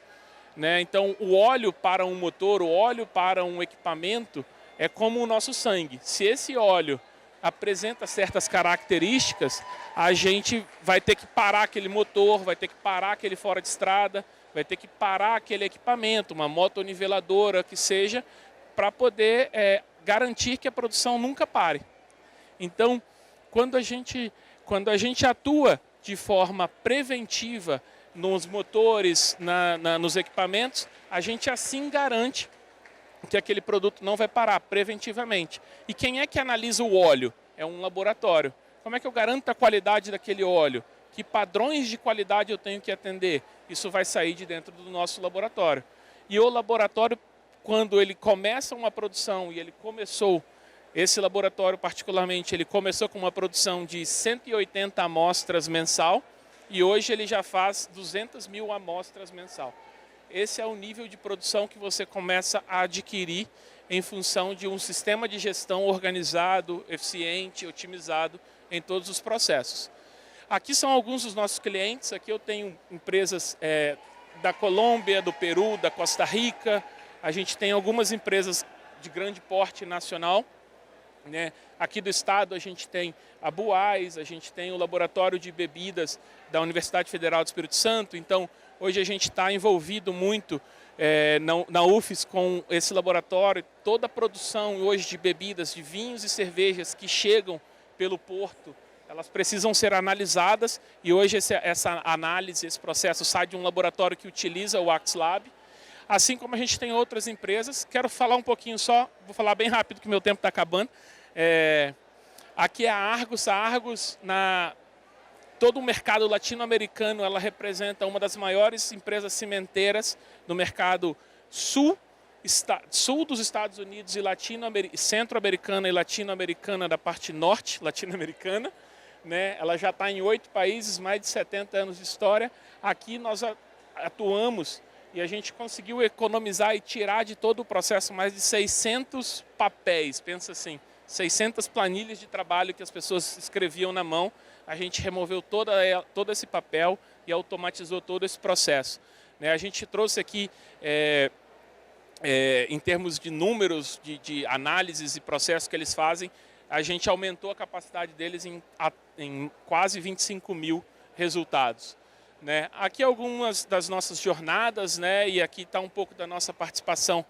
né? Então, o óleo para um motor, o óleo para um equipamento é como o nosso sangue. Se esse óleo apresenta certas características, a gente vai ter que parar aquele motor, vai ter que parar aquele fora de estrada, vai ter que parar aquele equipamento, uma motoniveladora que seja, para poder garantir que a produção nunca pare. Então, quando a gente atua de forma preventiva nos motores, nos equipamentos, a gente assim garante que aquele produto não vai parar preventivamente. E quem é que analisa o óleo? É um laboratório. Como é que eu garanto a qualidade daquele óleo? Que padrões de qualidade eu tenho que atender? Isso vai sair de dentro do nosso laboratório. E o laboratório, quando ele começa uma produção, e ele começou, esse laboratório particularmente, ele começou com uma produção de 180 amostras mensal, e hoje ele já faz 200 mil amostras mensal. Esse é o nível de produção que você começa a adquirir em função de um sistema de gestão organizado, eficiente, otimizado em todos os processos. Aqui são alguns dos nossos clientes. Aqui eu tenho empresas da Colômbia, do Peru, da Costa Rica. A gente tem algumas empresas de grande porte nacional, né? Aqui do estado a gente tem a Buais, a gente tem o Laboratório de Bebidas da Universidade Federal do Espírito Santo. Então, hoje a gente está envolvido muito na UFES com esse laboratório. Toda a produção hoje de bebidas, de vinhos e cervejas que chegam pelo porto, elas precisam ser analisadas, e hoje essa análise, esse processo sai de um laboratório que utiliza o AxLab. Assim como a gente tem outras empresas. Quero falar um pouquinho só, vou falar bem rápido que meu tempo está acabando. Aqui é a Argos. A Argos, todo o mercado latino-americano, ela representa uma das maiores empresas cimenteiras no mercado sul dos Estados Unidos e centro-americana e latino-americana, da parte norte latino-americana, né? Ela já está em 8 países, mais de 70 anos de história. Aqui nós atuamos e a gente conseguiu economizar e tirar de todo o processo mais de 600 papéis, pensa assim, 600 planilhas de trabalho que as pessoas escreviam na mão. A gente removeu todo esse papel e automatizou todo esse processo, né? A gente trouxe aqui, em termos de números, de análises e processos que eles fazem, a gente aumentou a capacidade deles em quase 25 mil resultados, né? Aqui algumas das nossas jornadas, né? E aqui está um pouco da nossa participação,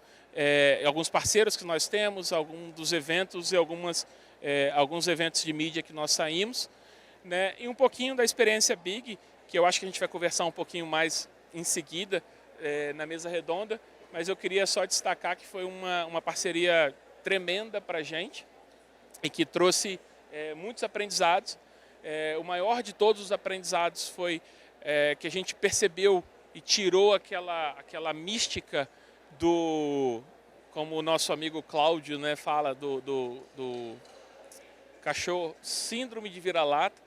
alguns parceiros que nós temos, alguns dos eventos e alguns eventos de mídia que nós saímos, né? E um pouquinho da experiência Big, que eu acho que a gente vai conversar um pouquinho mais em seguida na mesa redonda, mas eu queria só destacar que foi uma parceria tremenda para a gente e que trouxe muitos aprendizados. O maior de todos os aprendizados foi que a gente percebeu e tirou aquela mística como o nosso amigo Cláudio, né, fala, do cachorro, síndrome de vira-lata,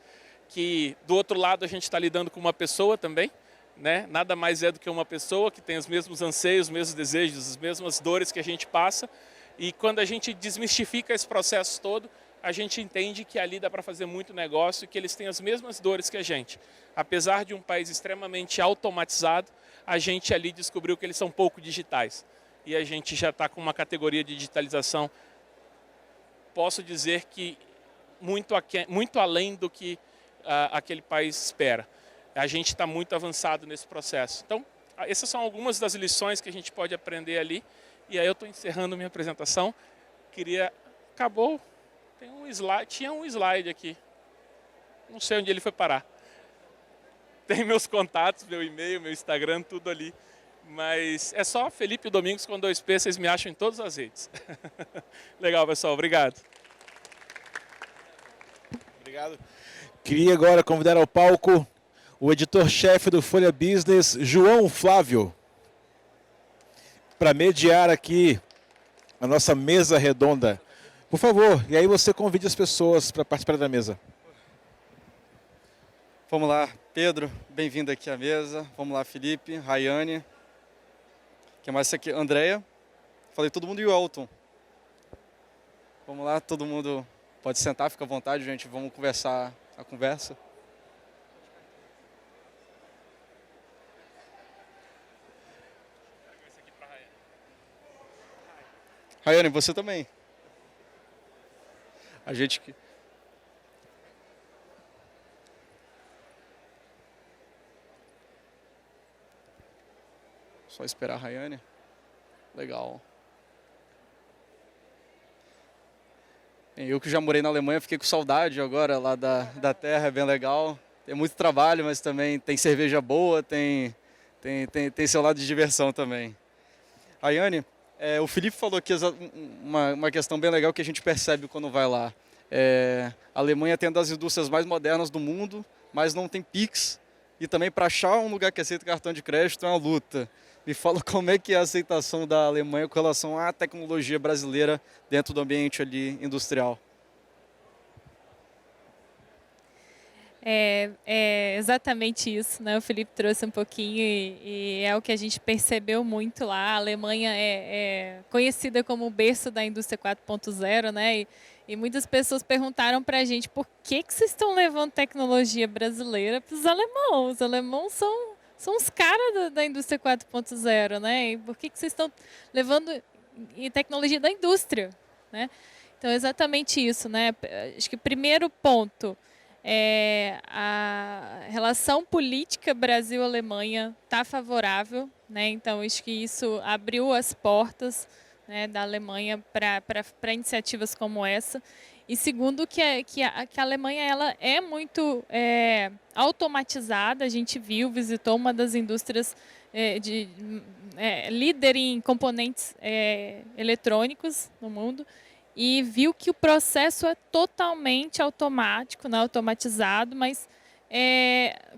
que do outro lado a gente está lidando com uma pessoa também, né? Nada mais é do que uma pessoa que tem os mesmos anseios, os mesmos desejos, as mesmas dores que a gente passa. E quando a gente desmistifica esse processo todo, a gente entende que ali dá para fazer muito negócio e que eles têm as mesmas dores que a gente. Apesar de um país extremamente automatizado, a gente ali descobriu que eles são pouco digitais. E a gente já está com uma categoria de digitalização, posso dizer que muito além do que aquele país espera. A gente está muito avançado nesse processo. Então, essas são algumas das lições que a gente pode aprender ali. E aí eu estou encerrando minha apresentação. Acabou. Tinha um slide aqui. Não sei onde ele foi parar. Tem meus contatos, meu e-mail, meu Instagram, tudo ali. Mas é só Felipe Domingos com 2P, vocês me acham em todas as redes. Legal, pessoal. Obrigado. Obrigado. Queria agora convidar ao palco o editor-chefe do Folha Business, João Flávio, para mediar aqui a nossa mesa redonda. Por favor, e aí você convide as pessoas para participar da mesa. Vamos lá, Pedro, bem-vindo aqui à mesa. Vamos lá, Felipe, Rayane. Quem mais aqui? Andréia. Falei todo mundo e o Elton. Vamos lá, todo mundo pode sentar, fica à vontade, gente. Vamos conversar a conversa. Rayane, você também. A gente... Só esperar a Rayane. Legal. Eu que já morei na Alemanha, fiquei com saudade agora lá da terra, é bem legal. Tem muito trabalho, mas também tem cerveja boa, tem seu lado de diversão também. Rayane, o Felipe falou aqui uma questão bem legal que a gente percebe quando vai lá. A Alemanha tem uma das indústrias mais modernas do mundo, mas não tem Pix. E também para achar um lugar que aceita cartão de crédito é uma luta. Me fala como é que é a aceitação da Alemanha com relação à tecnologia brasileira dentro do ambiente ali industrial. É exatamente isso, né? O Felipe trouxe um pouquinho e é o que a gente percebeu muito lá. A Alemanha é conhecida como o berço da indústria 4.0, né? E muitas pessoas perguntaram para a gente por que vocês estão levando tecnologia brasileira para os alemãos. Os alemãos são os caras da indústria 4.0, né? E por que vocês estão levando tecnologia da indústria, né? Então, é exatamente isso, né? Acho que o primeiro ponto... a relação política Brasil-Alemanha está favorável, né? Então acho que isso abriu as portas, né, da Alemanha para iniciativas como essa. E segundo, que a Alemanha ela é muito automatizada. A gente visitou uma das indústrias líder em componentes eletrônicos no mundo, e viu que o processo é totalmente automático, né, automatizado, mas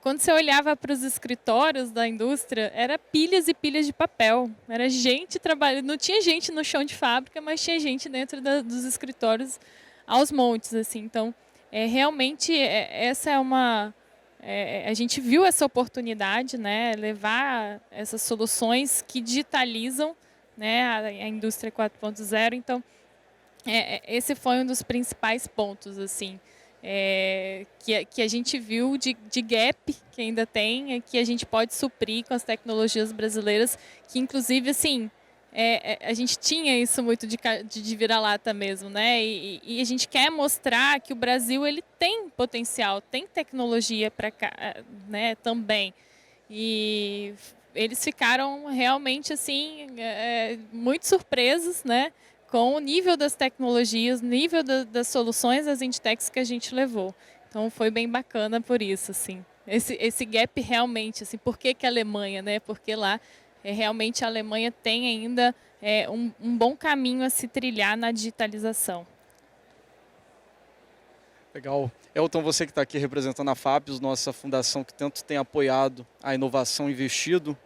quando você olhava para os escritórios da indústria, era pilhas e pilhas de papel, era gente trabalhando, não tinha gente no chão de fábrica, mas tinha gente dentro dos escritórios aos montes, assim. Então, realmente essa é uma... a gente viu essa oportunidade, né, levar essas soluções que digitalizam, né, a indústria 4.0, então esse foi um dos principais pontos, assim, que a gente viu de gap que ainda tem, que a gente pode suprir com as tecnologias brasileiras, que inclusive, assim, a gente tinha isso muito de vira-lata mesmo, né? E a gente quer mostrar que o Brasil ele tem potencial, tem tecnologia para cá, né, também. E eles ficaram realmente, assim, muito surpresos, né, com o nível das tecnologias, nível das soluções das Inditex que a gente levou. Então foi bem bacana por isso, assim. Esse gap realmente, assim, por que a Alemanha, né? Porque lá realmente a Alemanha tem ainda um bom caminho a se trilhar na digitalização. Legal. Elton, você que está aqui representando a FAPES, nossa fundação que tanto tem apoiado a inovação, investido,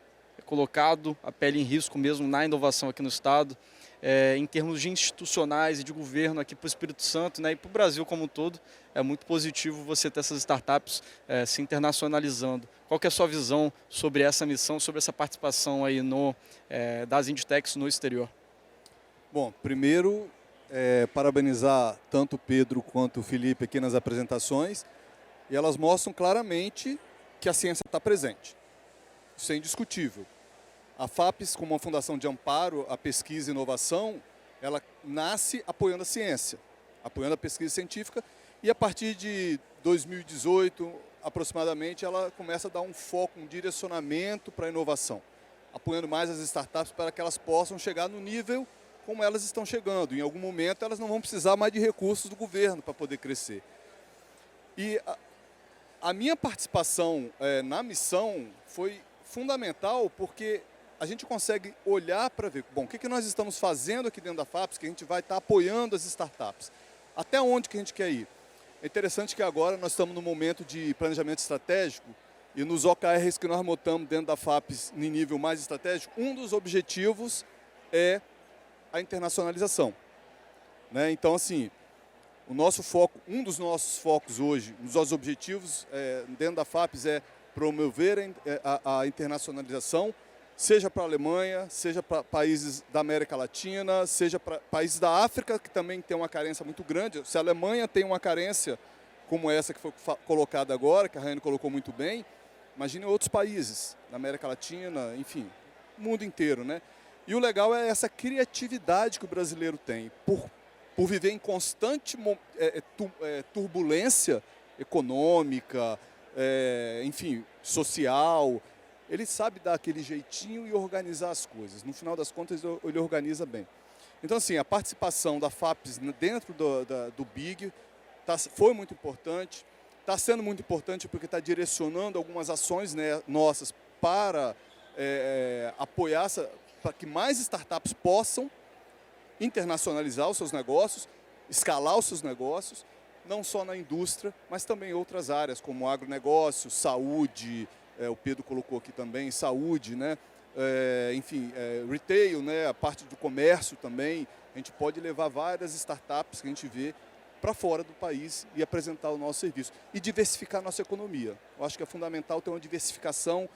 colocado a pele em risco mesmo na inovação aqui no Estado. Em termos de institucionais e de governo aqui para o Espírito Santo, né, e para o Brasil como um todo, é muito positivo você ter essas startups se internacionalizando. Qual que é a sua visão sobre essa missão, sobre essa participação aí das Inditex no exterior? Bom, primeiro, parabenizar tanto o Pedro quanto o Felipe aqui nas apresentações, e elas mostram claramente que a ciência está presente. Isso é indiscutível. A FAPES, como uma fundação de amparo à pesquisa e inovação, ela nasce apoiando a ciência, apoiando a pesquisa científica, e a partir de 2018, aproximadamente, ela começa a dar um foco, um direcionamento para a inovação, apoiando mais as startups para que elas possam chegar no nível como elas estão chegando. Em algum momento, elas não vão precisar mais de recursos do governo para poder crescer. E a minha participação na missão foi fundamental porque a gente consegue olhar para ver, bom, o que nós estamos fazendo aqui dentro da FAPES, que a gente vai estar apoiando as startups. Até onde que a gente quer ir? É interessante que agora nós estamos no momento de planejamento estratégico e nos OKRs que nós montamos dentro da FAPES em nível mais estratégico, um dos objetivos é a internacionalização, né? Então, assim, o nosso foco, um dos nossos focos hoje, um dos nossos objetivos dentro da FAPES é promover a internacionalização, seja para a Alemanha, seja para países da América Latina, seja para países da África, que também tem uma carência muito grande. Se a Alemanha tem uma carência como essa que foi colocada agora, que a Rayane colocou muito bem, imagine outros países, da América Latina, enfim, o mundo inteiro, né? E o legal é essa criatividade que o brasileiro tem, por viver em constante turbulência econômica, enfim, social. Ele sabe dar aquele jeitinho e organizar as coisas. No final das contas, ele organiza bem. Então, assim, a participação da FAPES dentro do BIG foi muito importante. Está sendo muito importante porque está direcionando algumas ações, né, nossas para apoiar, para que mais startups possam internacionalizar os seus negócios, escalar os seus negócios, não só na indústria, mas também em outras áreas, como agronegócio, saúde, o Pedro colocou aqui também, saúde, né? Enfim, retail, né? A parte do comércio também. A gente pode levar várias startups que a gente vê para fora do país e apresentar o nosso serviço. E diversificar a nossa economia. Eu acho que é fundamental ter uma diversificação.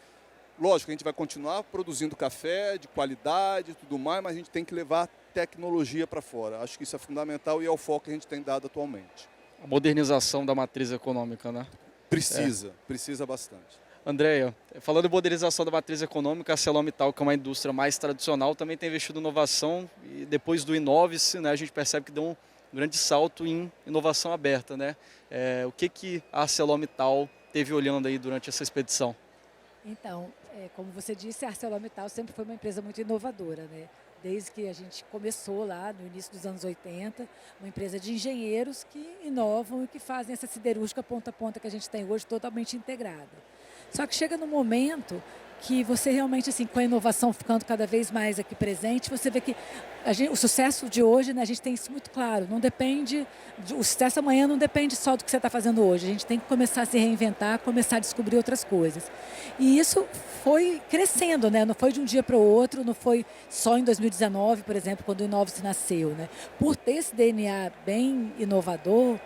Lógico, a gente vai continuar produzindo café de qualidade e tudo mais, mas a gente tem que levar tecnologia para fora. Acho que isso é fundamental e é o foco que a gente tem dado atualmente. A modernização da matriz econômica, né? Precisa bastante. Andréia, falando em modernização da matriz econômica, a ArcelorMittal, que é uma indústria mais tradicional, também tem investido em inovação e depois do Inovis, né, a gente percebe que deu um grande salto em inovação aberta, né? O que a ArcelorMittal teve olhando aí durante essa expedição? Então, como você disse, a ArcelorMittal sempre foi uma empresa muito inovadora, né? Desde que a gente começou lá no início dos anos 80, uma empresa de engenheiros que inovam e que fazem essa siderúrgica ponta a ponta que a gente tem hoje totalmente integrada. Só que chega no momento que você realmente, assim, com a inovação ficando cada vez mais aqui presente, você vê que o sucesso de hoje, né, a gente tem isso muito claro, não depende, o sucesso amanhã não depende só do que você está fazendo hoje, a gente tem que começar a se reinventar, começar a descobrir outras coisas. E isso foi crescendo, né, não foi de um dia para o outro, não foi só em 2019, por exemplo, quando o Inovis nasceu, né. Por ter esse DNA bem inovador,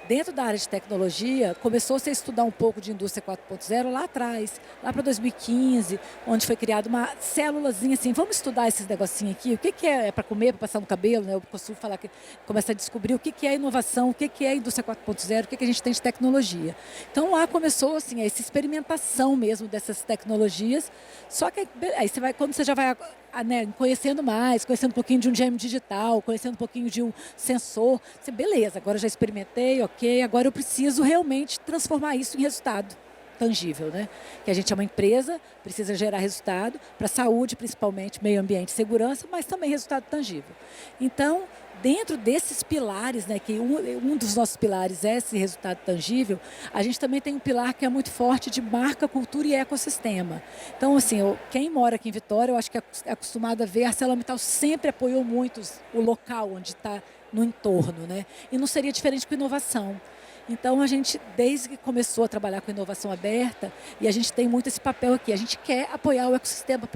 dentro da área de tecnologia, começou-se a estudar um pouco de indústria 4.0 lá atrás, lá para 2015, onde foi criada uma célulazinha assim, vamos estudar esses negocinhos aqui, o que é para comer, para passar no cabelo, né? Eu costumo falar que começa a descobrir o que é inovação, o que é a indústria 4.0, o que a gente tem de tecnologia. Então lá começou assim, essa experimentação mesmo dessas tecnologias, só que aí você vai, quando você já vai conhecendo mais, conhecendo um pouquinho de um gêmeo digital, conhecendo um pouquinho de um sensor, você, beleza, agora eu já experimentei, ok, agora eu preciso realmente transformar isso em resultado tangível, né? Que a gente é uma empresa, precisa gerar resultado para a saúde, principalmente, meio ambiente e segurança, mas também resultado tangível. Então, dentro desses pilares, né, que um dos nossos pilares é esse resultado tangível, a gente também tem um pilar que é muito forte de marca, cultura e ecossistema. Então, assim, quem mora aqui em Vitória, eu acho que é acostumado a ver, a ArcelorMittal sempre apoiou muito o local onde está no entorno, né? E não seria diferente com inovação. Então, a gente, desde que começou a trabalhar com inovação aberta, e a gente tem muito esse papel aqui, a gente quer apoiar o ecossistema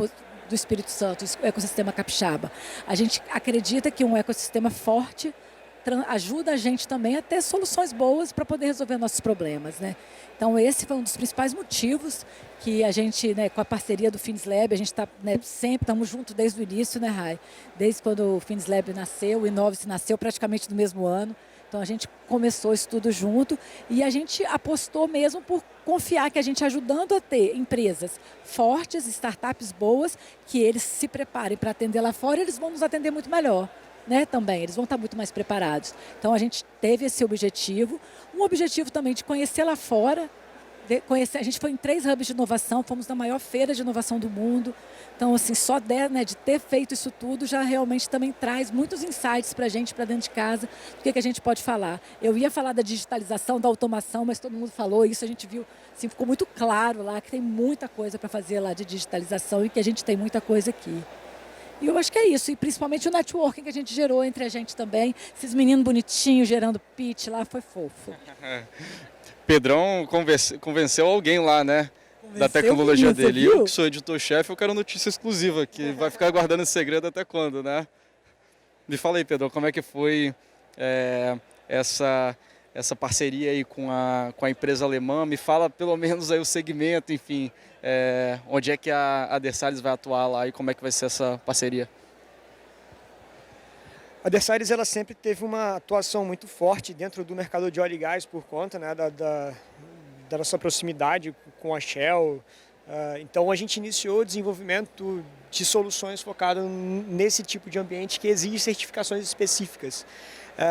do Espírito Santo, o ecossistema capixaba. A gente acredita que um ecossistema forte ajuda a gente também a ter soluções boas para poder resolver nossos problemas, né? Então, esse foi um dos principais motivos que a gente, né, com a parceria do FINESLab, a gente está, né, sempre, estamos juntos desde o início, né, Rai? Desde quando o FINESLab nasceu, o Inovis nasceu praticamente no mesmo ano. Então, a gente começou isso tudo junto e a gente apostou mesmo por confiar que a gente ajudando a ter empresas fortes, startups boas, que eles se preparem para atender lá fora, eles vão nos atender muito melhor, né, também, eles vão estar muito mais preparados. Então, a gente teve esse objetivo, um objetivo também de conhecer lá fora, a gente foi em 3 hubs de inovação, fomos na maior feira de inovação do mundo. Então, assim, só de ter feito isso tudo já realmente também traz muitos insights para a gente, para dentro de casa, do que a gente pode falar. Eu ia falar da digitalização, da automação, mas todo mundo falou isso, a gente viu, assim, ficou muito claro lá que tem muita coisa para fazer lá de digitalização e que a gente tem muita coisa aqui. E eu acho que é isso, e principalmente o networking que a gente gerou entre a gente também, esses meninos bonitinhos gerando pitch lá, foi fofo. Pedrão convenceu alguém lá, né? Da tecnologia dele. Eu, que sou editor-chefe, eu quero notícia exclusiva, que vai ficar guardando esse segredo até quando, né? Me fala aí, Pedrão, como é que foi essa parceria aí com a empresa alemã? Me fala pelo menos aí o segmento, enfim, onde é que a Dersalis vai atuar lá e como é que vai ser essa parceria? A Dersalis, ela sempre teve uma atuação muito forte dentro do mercado de óleo e gás por conta, né, da nossa proximidade com a Shell. Então, a gente iniciou o desenvolvimento de soluções focadas nesse tipo de ambiente que exige certificações específicas.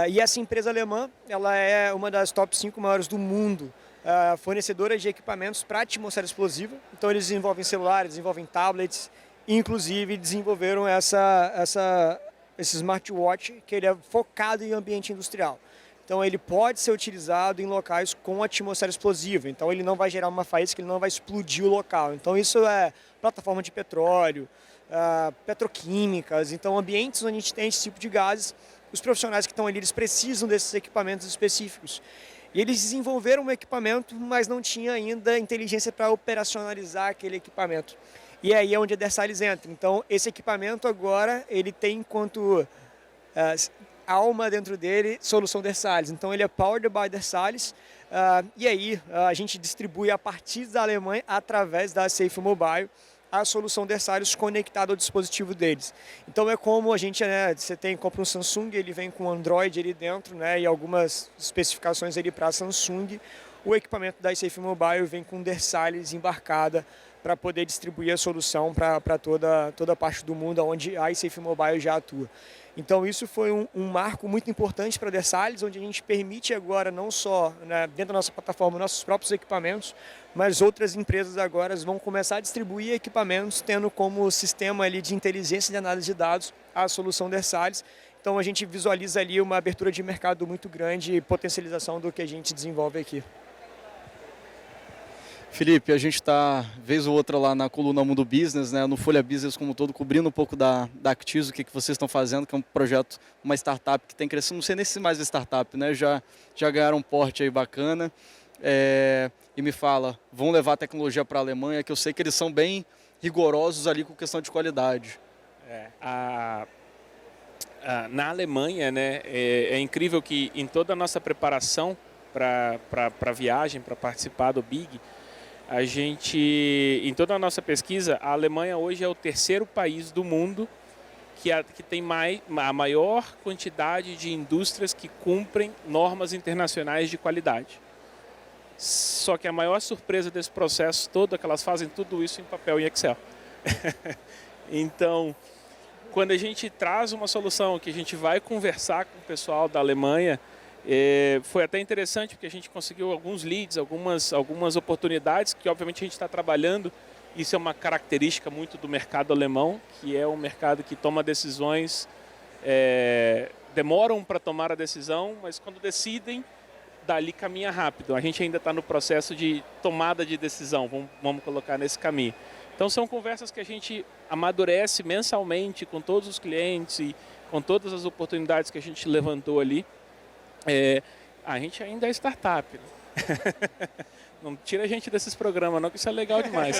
E essa empresa alemã, ela é uma das top 5 maiores do mundo, fornecedora de equipamentos para atmosfera explosiva. Então eles desenvolvem celulares, desenvolvem tablets, inclusive desenvolveram esse smartwatch que ele é focado em ambiente industrial. Então ele pode ser utilizado em locais com atmosfera explosiva. Então ele não vai gerar uma faísca, ele não vai explodir o local. Então isso é plataforma de petróleo, petroquímicas. Então ambientes onde a gente tem esse tipo de gases, os profissionais que estão ali, eles precisam desses equipamentos específicos. E eles desenvolveram um equipamento, mas não tinha ainda inteligência para operacionalizar aquele equipamento. E aí é onde a Dersalis entra. Então esse equipamento agora, ele tem enquanto alma dentro dele, solução Dersalis. Então ele é powered by Dersalis, e aí a gente distribui a partir da Alemanha, através da Safe Mobile, a solução Dersalis conectada ao dispositivo deles. Então é como a gente, você compra um Samsung, ele vem com Android ali dentro, e algumas especificações ali para Samsung. O equipamento da Safe Mobile vem com Dersalis embarcada para poder distribuir a solução para toda a parte do mundo onde a Safe Mobile já atua. Então isso foi um marco muito importante para a Dersalis, onde a gente permite agora não só dentro da nossa plataforma nossos próprios equipamentos, mas outras empresas agora vão começar a distribuir equipamentos tendo como sistema ali de inteligência de análise de dados a solução Dersalis. Então a gente visualiza ali uma abertura de mercado muito grande e potencialização do que a gente desenvolve aqui. Felipe, a gente está, vez ou outra, lá na coluna Mundo Business, no Folha Business como um todo, cobrindo um pouco da Actis, o que vocês estão fazendo, que é um projeto, uma startup que tem crescido, não sei nem se mais é startup, já ganharam um porte aí bacana. E me fala, vão levar a tecnologia para a Alemanha, que eu sei que eles são bem rigorosos ali com questão de qualidade. Na Alemanha, é incrível que em toda a nossa preparação para a viagem, para participar do BIG, a gente, em toda a nossa pesquisa, a Alemanha hoje é o terceiro país do mundo que tem a maior quantidade de indústrias que cumprem normas internacionais de qualidade. Só que a maior surpresa desse processo todo é que elas fazem tudo isso em papel e Excel. Então, quando a gente traz uma solução que a gente vai conversar com o pessoal da Alemanha, foi até interessante porque a gente conseguiu alguns leads, algumas oportunidades que obviamente a gente está trabalhando. Isso é uma característica muito do mercado alemão, que é um mercado que toma decisões, demoram para tomar a decisão, mas quando decidem, dali caminha rápido. A gente ainda está no processo de tomada de decisão, vamos colocar nesse caminho. Então são conversas que a gente amadurece mensalmente com todos os clientes e com todas as oportunidades que a gente levantou ali. A gente ainda é startup. Não tira a gente desses programas não, que isso é legal demais.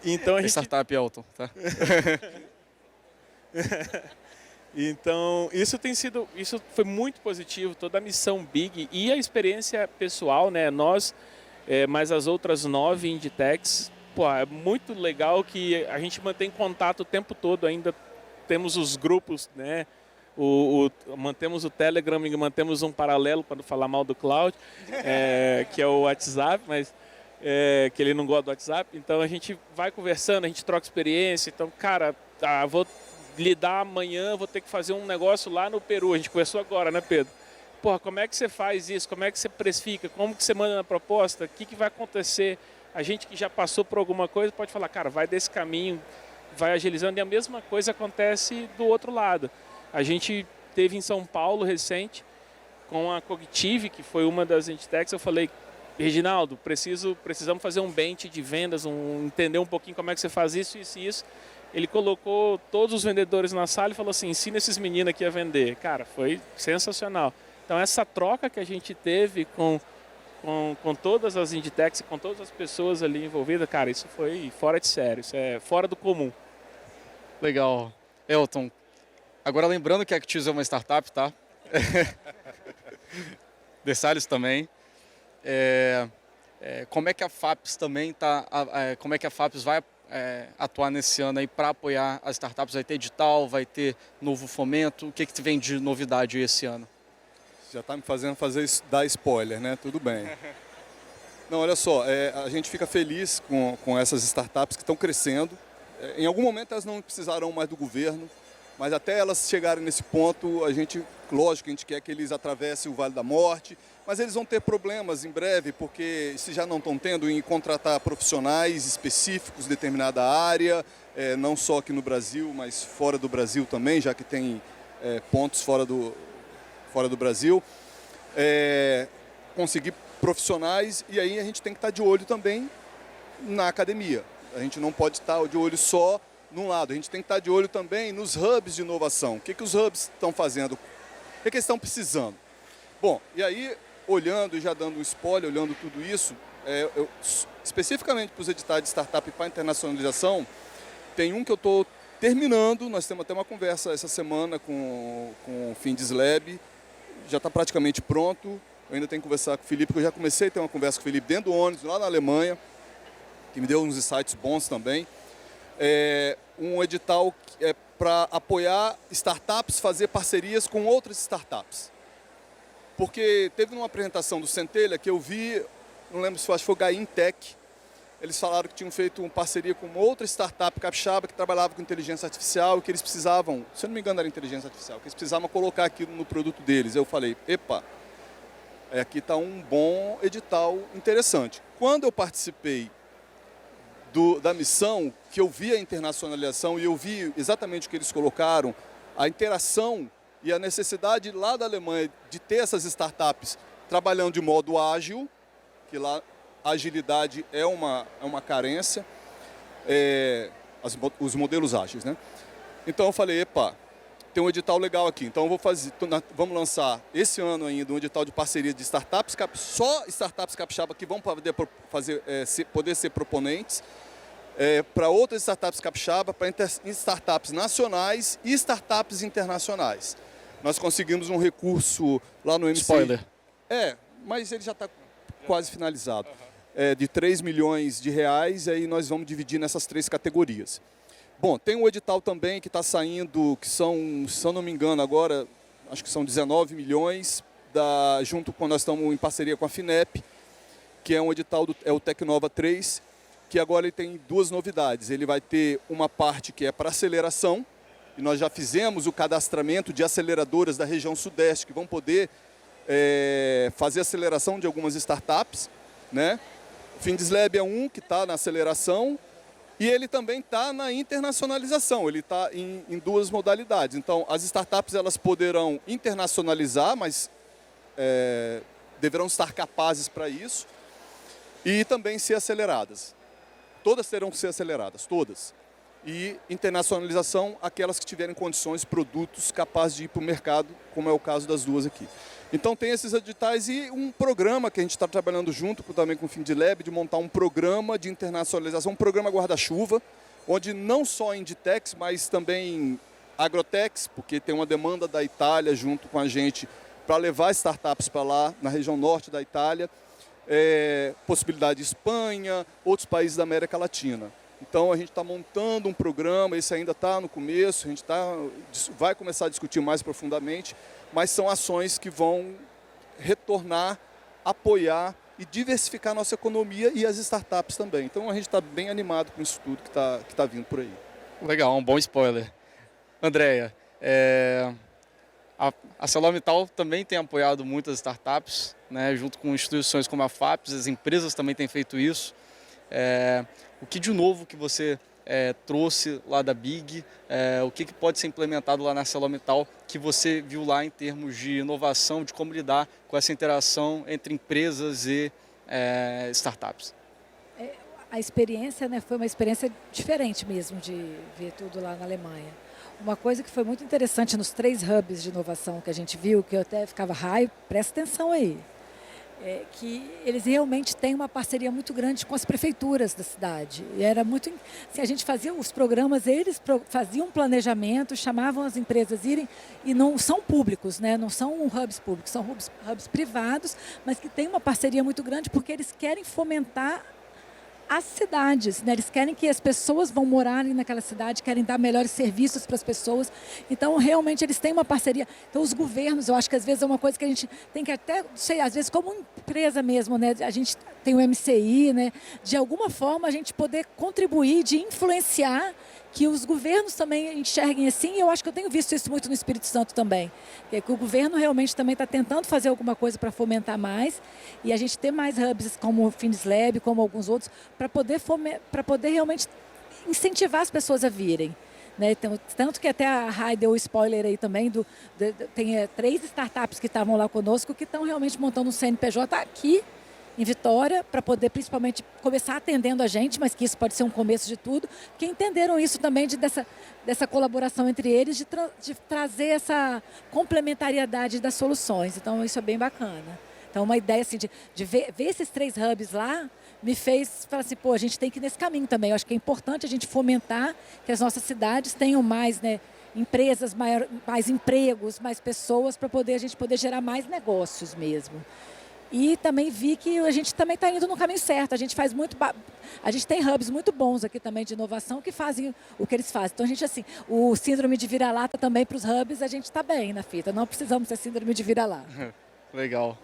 Então a gente... Startup Elton, tá? Então isso foi muito positivo, toda a missão Big e a experiência pessoal, Nós, mais as outras 9 Inditex, é muito legal que a gente mantém contato o tempo todo, ainda temos os grupos, mantemos o Telegram e mantemos um paralelo para não falar mal do Cloud, que é o WhatsApp, mas que ele não gosta do WhatsApp. Então a gente vai conversando, a gente troca experiência. Então, cara, vou lidar amanhã, vou ter que fazer um negócio lá no Peru. A gente conversou agora, né, Pedro? Como é que você faz isso? Como é que você precifica? Como que você manda na proposta? O que vai acontecer? A gente que já passou por alguma coisa pode falar, cara, vai desse caminho, vai agilizando. E a mesma coisa acontece do outro lado. A gente teve em São Paulo recente, com a Cognitive, que foi uma das Inditex. Eu falei, Reginaldo, precisamos fazer um bench de vendas, entender um pouquinho como é que você faz isso, isso e isso. Ele colocou todos os vendedores na sala e falou assim, ensina esses meninos aqui a vender. Cara, foi sensacional. Então essa troca que a gente teve com todas as Inditex, com todas as pessoas ali envolvidas, cara, isso foi fora de sério, isso é fora do comum. Legal. Elton, agora lembrando que a Actis é uma startup, tá? Dersalis também. Como é que a FAPES também como é que a FAPES vai atuar nesse ano aí para apoiar as startups? Vai ter edital, vai ter novo fomento? O que vem de novidade esse ano? Já está me fazendo dar spoiler, né? Tudo bem. Não, olha só, a gente fica feliz com essas startups que estão crescendo. Em algum momento elas não precisarão mais do governo, mas até elas chegarem nesse ponto, lógico, a gente quer que eles atravessem o Vale da Morte, mas eles vão ter problemas em breve, porque se já não estão tendo, em contratar profissionais específicos de determinada área, não só aqui no Brasil, mas fora do Brasil também, já que tem pontos fora do Brasil. Conseguir profissionais, e aí a gente tem que estar de olho também na academia. A gente não pode estar de olho só num lado, a gente tem que estar de olho também nos hubs de inovação. O que os hubs estão fazendo? O que eles estão precisando? Bom, e aí, olhando e já dando um spoiler, olhando tudo isso, especificamente para os editais de startup e para a internacionalização, tem um que eu estou terminando, nós temos até uma conversa essa semana com o Findeslab, já está praticamente pronto. Eu ainda tenho que conversar com o Felipe, porque eu já comecei a ter uma conversa com o Felipe dentro do ônibus, lá na Alemanha, que me deu uns insights bons também. Um edital para apoiar startups, fazer parcerias com outras startups. Porque teve uma apresentação do Centelha que eu vi, não lembro se foi Gain Tech, eles falaram que tinham feito uma parceria com outra startup capixaba que trabalhava com inteligência artificial e que eles precisavam, se eu não me engano era inteligência artificial, que eles precisavam colocar aquilo no produto deles. Eu falei, epa, aqui está um bom edital interessante. Quando eu participei da missão, que eu vi a internacionalização e eu vi exatamente o que eles colocaram, a interação e a necessidade lá da Alemanha de ter essas startups trabalhando de modo ágil, que lá a agilidade é uma carência, os modelos ágeis, né? Então eu falei, epa, tem um edital legal aqui, então vamos lançar esse ano ainda um edital de parceria de startups, só startups capixaba que vão poder ser proponentes, para outras startups capixaba, para startups nacionais e startups internacionais. Nós conseguimos um recurso lá no MCI. Spoiler. Mas ele já está quase finalizado. De 3 milhões de reais, aí nós vamos dividir nessas 3 categorias. Bom, tem um edital também que está saindo, que são, se eu não me engano agora, acho que são 19 milhões, junto com nós estamos em parceria com a FINEP, que é um edital, é o Tecnova 3, que agora ele tem 2 novidades. Ele vai ter uma parte que é para aceleração, e nós já fizemos o cadastramento de aceleradoras da região sudeste, que vão poder fazer aceleração de algumas startups, né? O Findeslab é um que está na aceleração, e ele também está na internacionalização, ele está em 2 modalidades. Então, as startups elas poderão internacionalizar, mas deverão estar capazes para isso, e também ser aceleradas. Todas terão que ser aceleradas, todas. E internacionalização, aquelas que tiverem condições, produtos capazes de ir para o mercado, como é o caso das 2 aqui. Então tem esses editais e um programa que a gente está trabalhando junto também com o Findeslab, de montar um programa de internacionalização, um programa guarda-chuva, onde não só Inditex, mas também Agrotex, porque tem uma demanda da Itália junto com a gente para levar startups para lá, na região norte da Itália, possibilidade de Espanha, outros países da América Latina. Então a gente está montando um programa, esse ainda está no começo, a gente vai começar a discutir mais profundamente, mas são ações que vão retornar, apoiar e diversificar a nossa economia e as startups também. Então a gente está bem animado com isso tudo que tá vindo por aí. Legal, um bom spoiler. Andréia, a ArcelorMittal também tem apoiado muitas startups, né, junto com instituições como a FAPES, as empresas também têm feito isso. O que de novo que você trouxe lá da Big, o que pode ser implementado lá na ArcelorMittal que você viu lá em termos de inovação, de como lidar com essa interação entre empresas e startups? A experiência, né, foi uma experiência diferente mesmo de ver tudo lá na Alemanha. Uma coisa que foi muito interessante nos 3 hubs de inovação que a gente viu, que eu até ficava presta atenção aí, que eles realmente têm uma parceria muito grande com as prefeituras da cidade. E era muito, assim, a gente fazia os programas, eles faziam um planejamento, chamavam as empresas a irem, e não são públicos, né? Não são hubs públicos, são hubs privados, mas que têm uma parceria muito grande porque eles querem fomentar as cidades, né? Eles querem que as pessoas vão morar naquela cidade, querem dar melhores serviços para as pessoas. Então, realmente, eles têm uma parceria. Então, os governos, eu acho que às vezes é uma coisa que a gente tem que até, sei, às vezes como empresa mesmo, né? A gente tem o MCI, né? De alguma forma, a gente poder contribuir, de influenciar que os governos também enxerguem assim, e eu acho que eu tenho visto isso muito no Espírito Santo também, que o governo realmente também está tentando fazer alguma coisa para fomentar mais, e a gente ter mais hubs como o FinSlab, como alguns outros, para poder realmente incentivar as pessoas a virem. Né? Então, tanto que até a Rai deu o spoiler aí também, tem 3 startups que estavam lá conosco, que estão realmente montando um CNPJ aqui, em Vitória, para poder principalmente começar atendendo a gente, mas que isso pode ser um começo de tudo, que entenderam isso também dessa colaboração entre eles, de trazer essa complementariedade das soluções. Então, isso é bem bacana. Então, uma ideia assim, de ver esses 3 hubs lá, me fez falar assim, pô, a gente tem que ir nesse caminho também. Eu acho que é importante a gente fomentar que as nossas cidades tenham mais, né, empresas, mais empregos, mais pessoas, para a gente poder gerar mais negócios mesmo. E também vi que a gente também está indo no caminho certo. A gente tem hubs muito bons aqui também de inovação que fazem o que eles fazem. Então, a gente, assim, o síndrome de vira-lata também para os hubs, a gente está bem na fita. Não precisamos ter síndrome de vira-lata. Legal.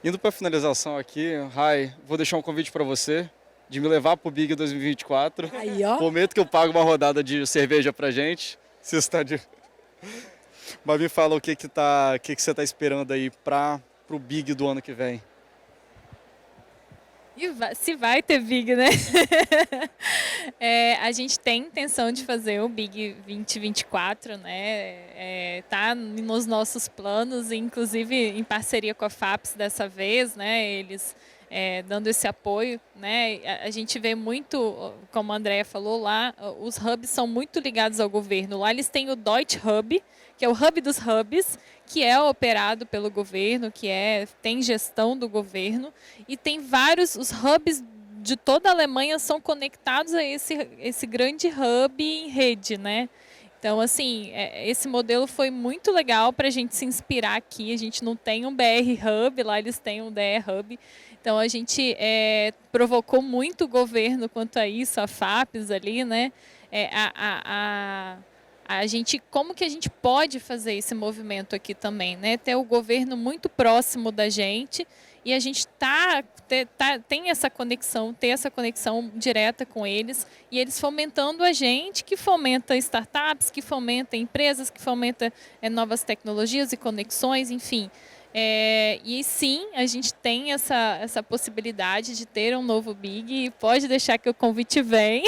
Indo para a finalização aqui, Rai, vou deixar um convite para você de me levar para o Big 2024. Aí, ó. Prometo que eu pago uma rodada de cerveja para gente. Se está de... Mas me fala o que você está esperando aí para o Big do ano que vem. E se vai ter Big, né? A gente tem intenção de fazer o Big 2024, né? Tá nos nossos planos, inclusive em parceria com a FAPES dessa vez, né? Eles dando esse apoio, né? A gente vê muito, como a Andrea falou lá, os hubs são muito ligados ao governo. Lá eles têm o Deutsche Hub, que é o hub dos hubs, que é operado pelo governo, tem gestão do governo, e tem os hubs de toda a Alemanha são conectados a esse grande hub em rede, né? Então, assim, esse modelo foi muito legal para a gente se inspirar aqui. A gente não tem um BR Hub, lá eles têm um DR Hub. Então, a gente provocou muito o governo quanto a isso, a FAPES ali, né? Como que a gente pode fazer esse movimento aqui também, né? Ter o governo muito próximo da gente e a gente tem essa conexão, ter essa conexão direta com eles e eles fomentando a gente, que fomenta startups, que fomenta empresas, que fomenta novas tecnologias e conexões, enfim. E sim, a gente tem essa possibilidade de ter um novo Big, e pode deixar que o convite vem.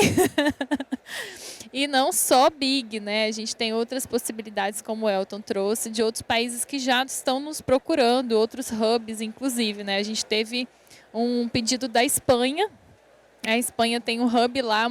E não só Big, né? A gente tem outras possibilidades, como o Elton trouxe, de outros países que já estão nos procurando, outros hubs, inclusive, né? A gente teve um pedido da Espanha. A Espanha tem um hub lá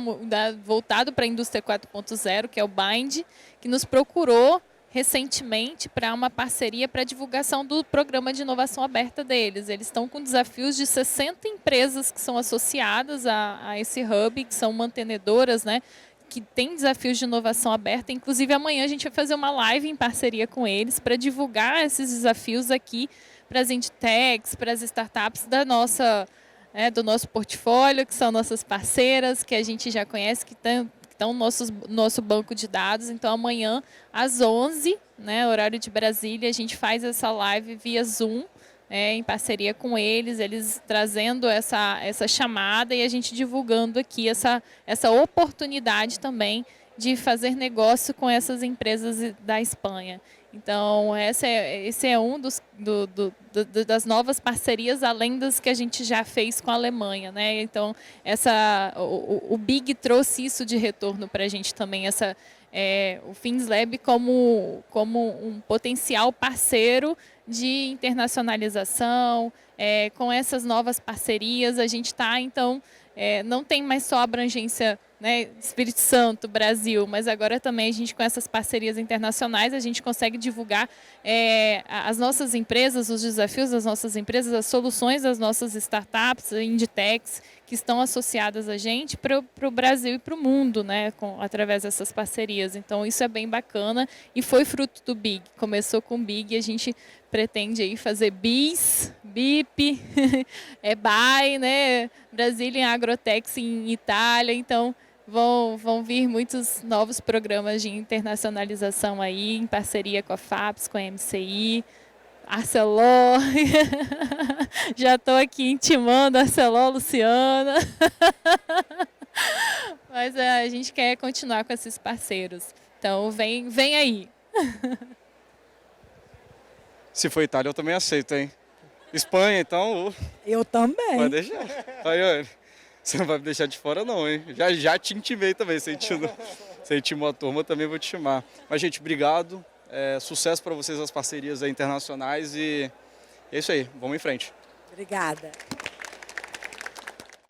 voltado para a indústria 4.0, que é o Bind, que nos procurou recentemente para uma parceria para a divulgação do programa de inovação aberta deles. Eles estão com desafios de 60 empresas que são associadas a esse hub, que são mantenedoras, né? Que tem desafios de inovação aberta. Inclusive, amanhã a gente vai fazer uma live em parceria com eles para divulgar esses desafios aqui para as Indtechs, para as startups do nosso portfólio, que são nossas parceiras, que a gente já conhece, que estão no nosso banco de dados. Então, amanhã, às 11h, né, horário de Brasília, a gente faz essa live via Zoom, em parceria com eles trazendo essa chamada e a gente divulgando aqui essa oportunidade também de fazer negócio com essas empresas da Espanha. Então, esse é um das novas parcerias, além das que a gente já fez com a Alemanha, né? Então, o Big trouxe isso de retorno para a gente também, o FinSlab como um potencial parceiro de internacionalização. Com essas novas parcerias, a gente está, então, não tem mais só a abrangência, né, Espírito Santo, Brasil, mas agora também a gente, com essas parcerias internacionais, a gente consegue divulgar as nossas empresas, os desafios das nossas empresas, as soluções das nossas startups, Indtechs, que estão associadas a gente para o Brasil e para o mundo, né, através dessas parcerias. Então, isso é bem bacana e foi fruto do Big. Começou com o Big e a gente pretende aí fazer BIS, BIP, BAI, né? Brazilian Agrotex em Itália, então vão vir muitos novos programas de internacionalização aí, em parceria com a FAPES, com a MCI, Arcelor, já estou aqui intimando a Arcelor, Luciana, mas a gente quer continuar com esses parceiros, então vem aí. Se for Itália, eu também aceito, hein? Espanha, então... Eu também. Pode deixar. Rayane, você não vai me deixar de fora não, hein? Já te intimei também, você intimou a turma, eu também vou te chamar. Mas, gente, obrigado. Sucesso para vocês as parcerias aí internacionais e é isso aí, vamos em frente. Obrigada.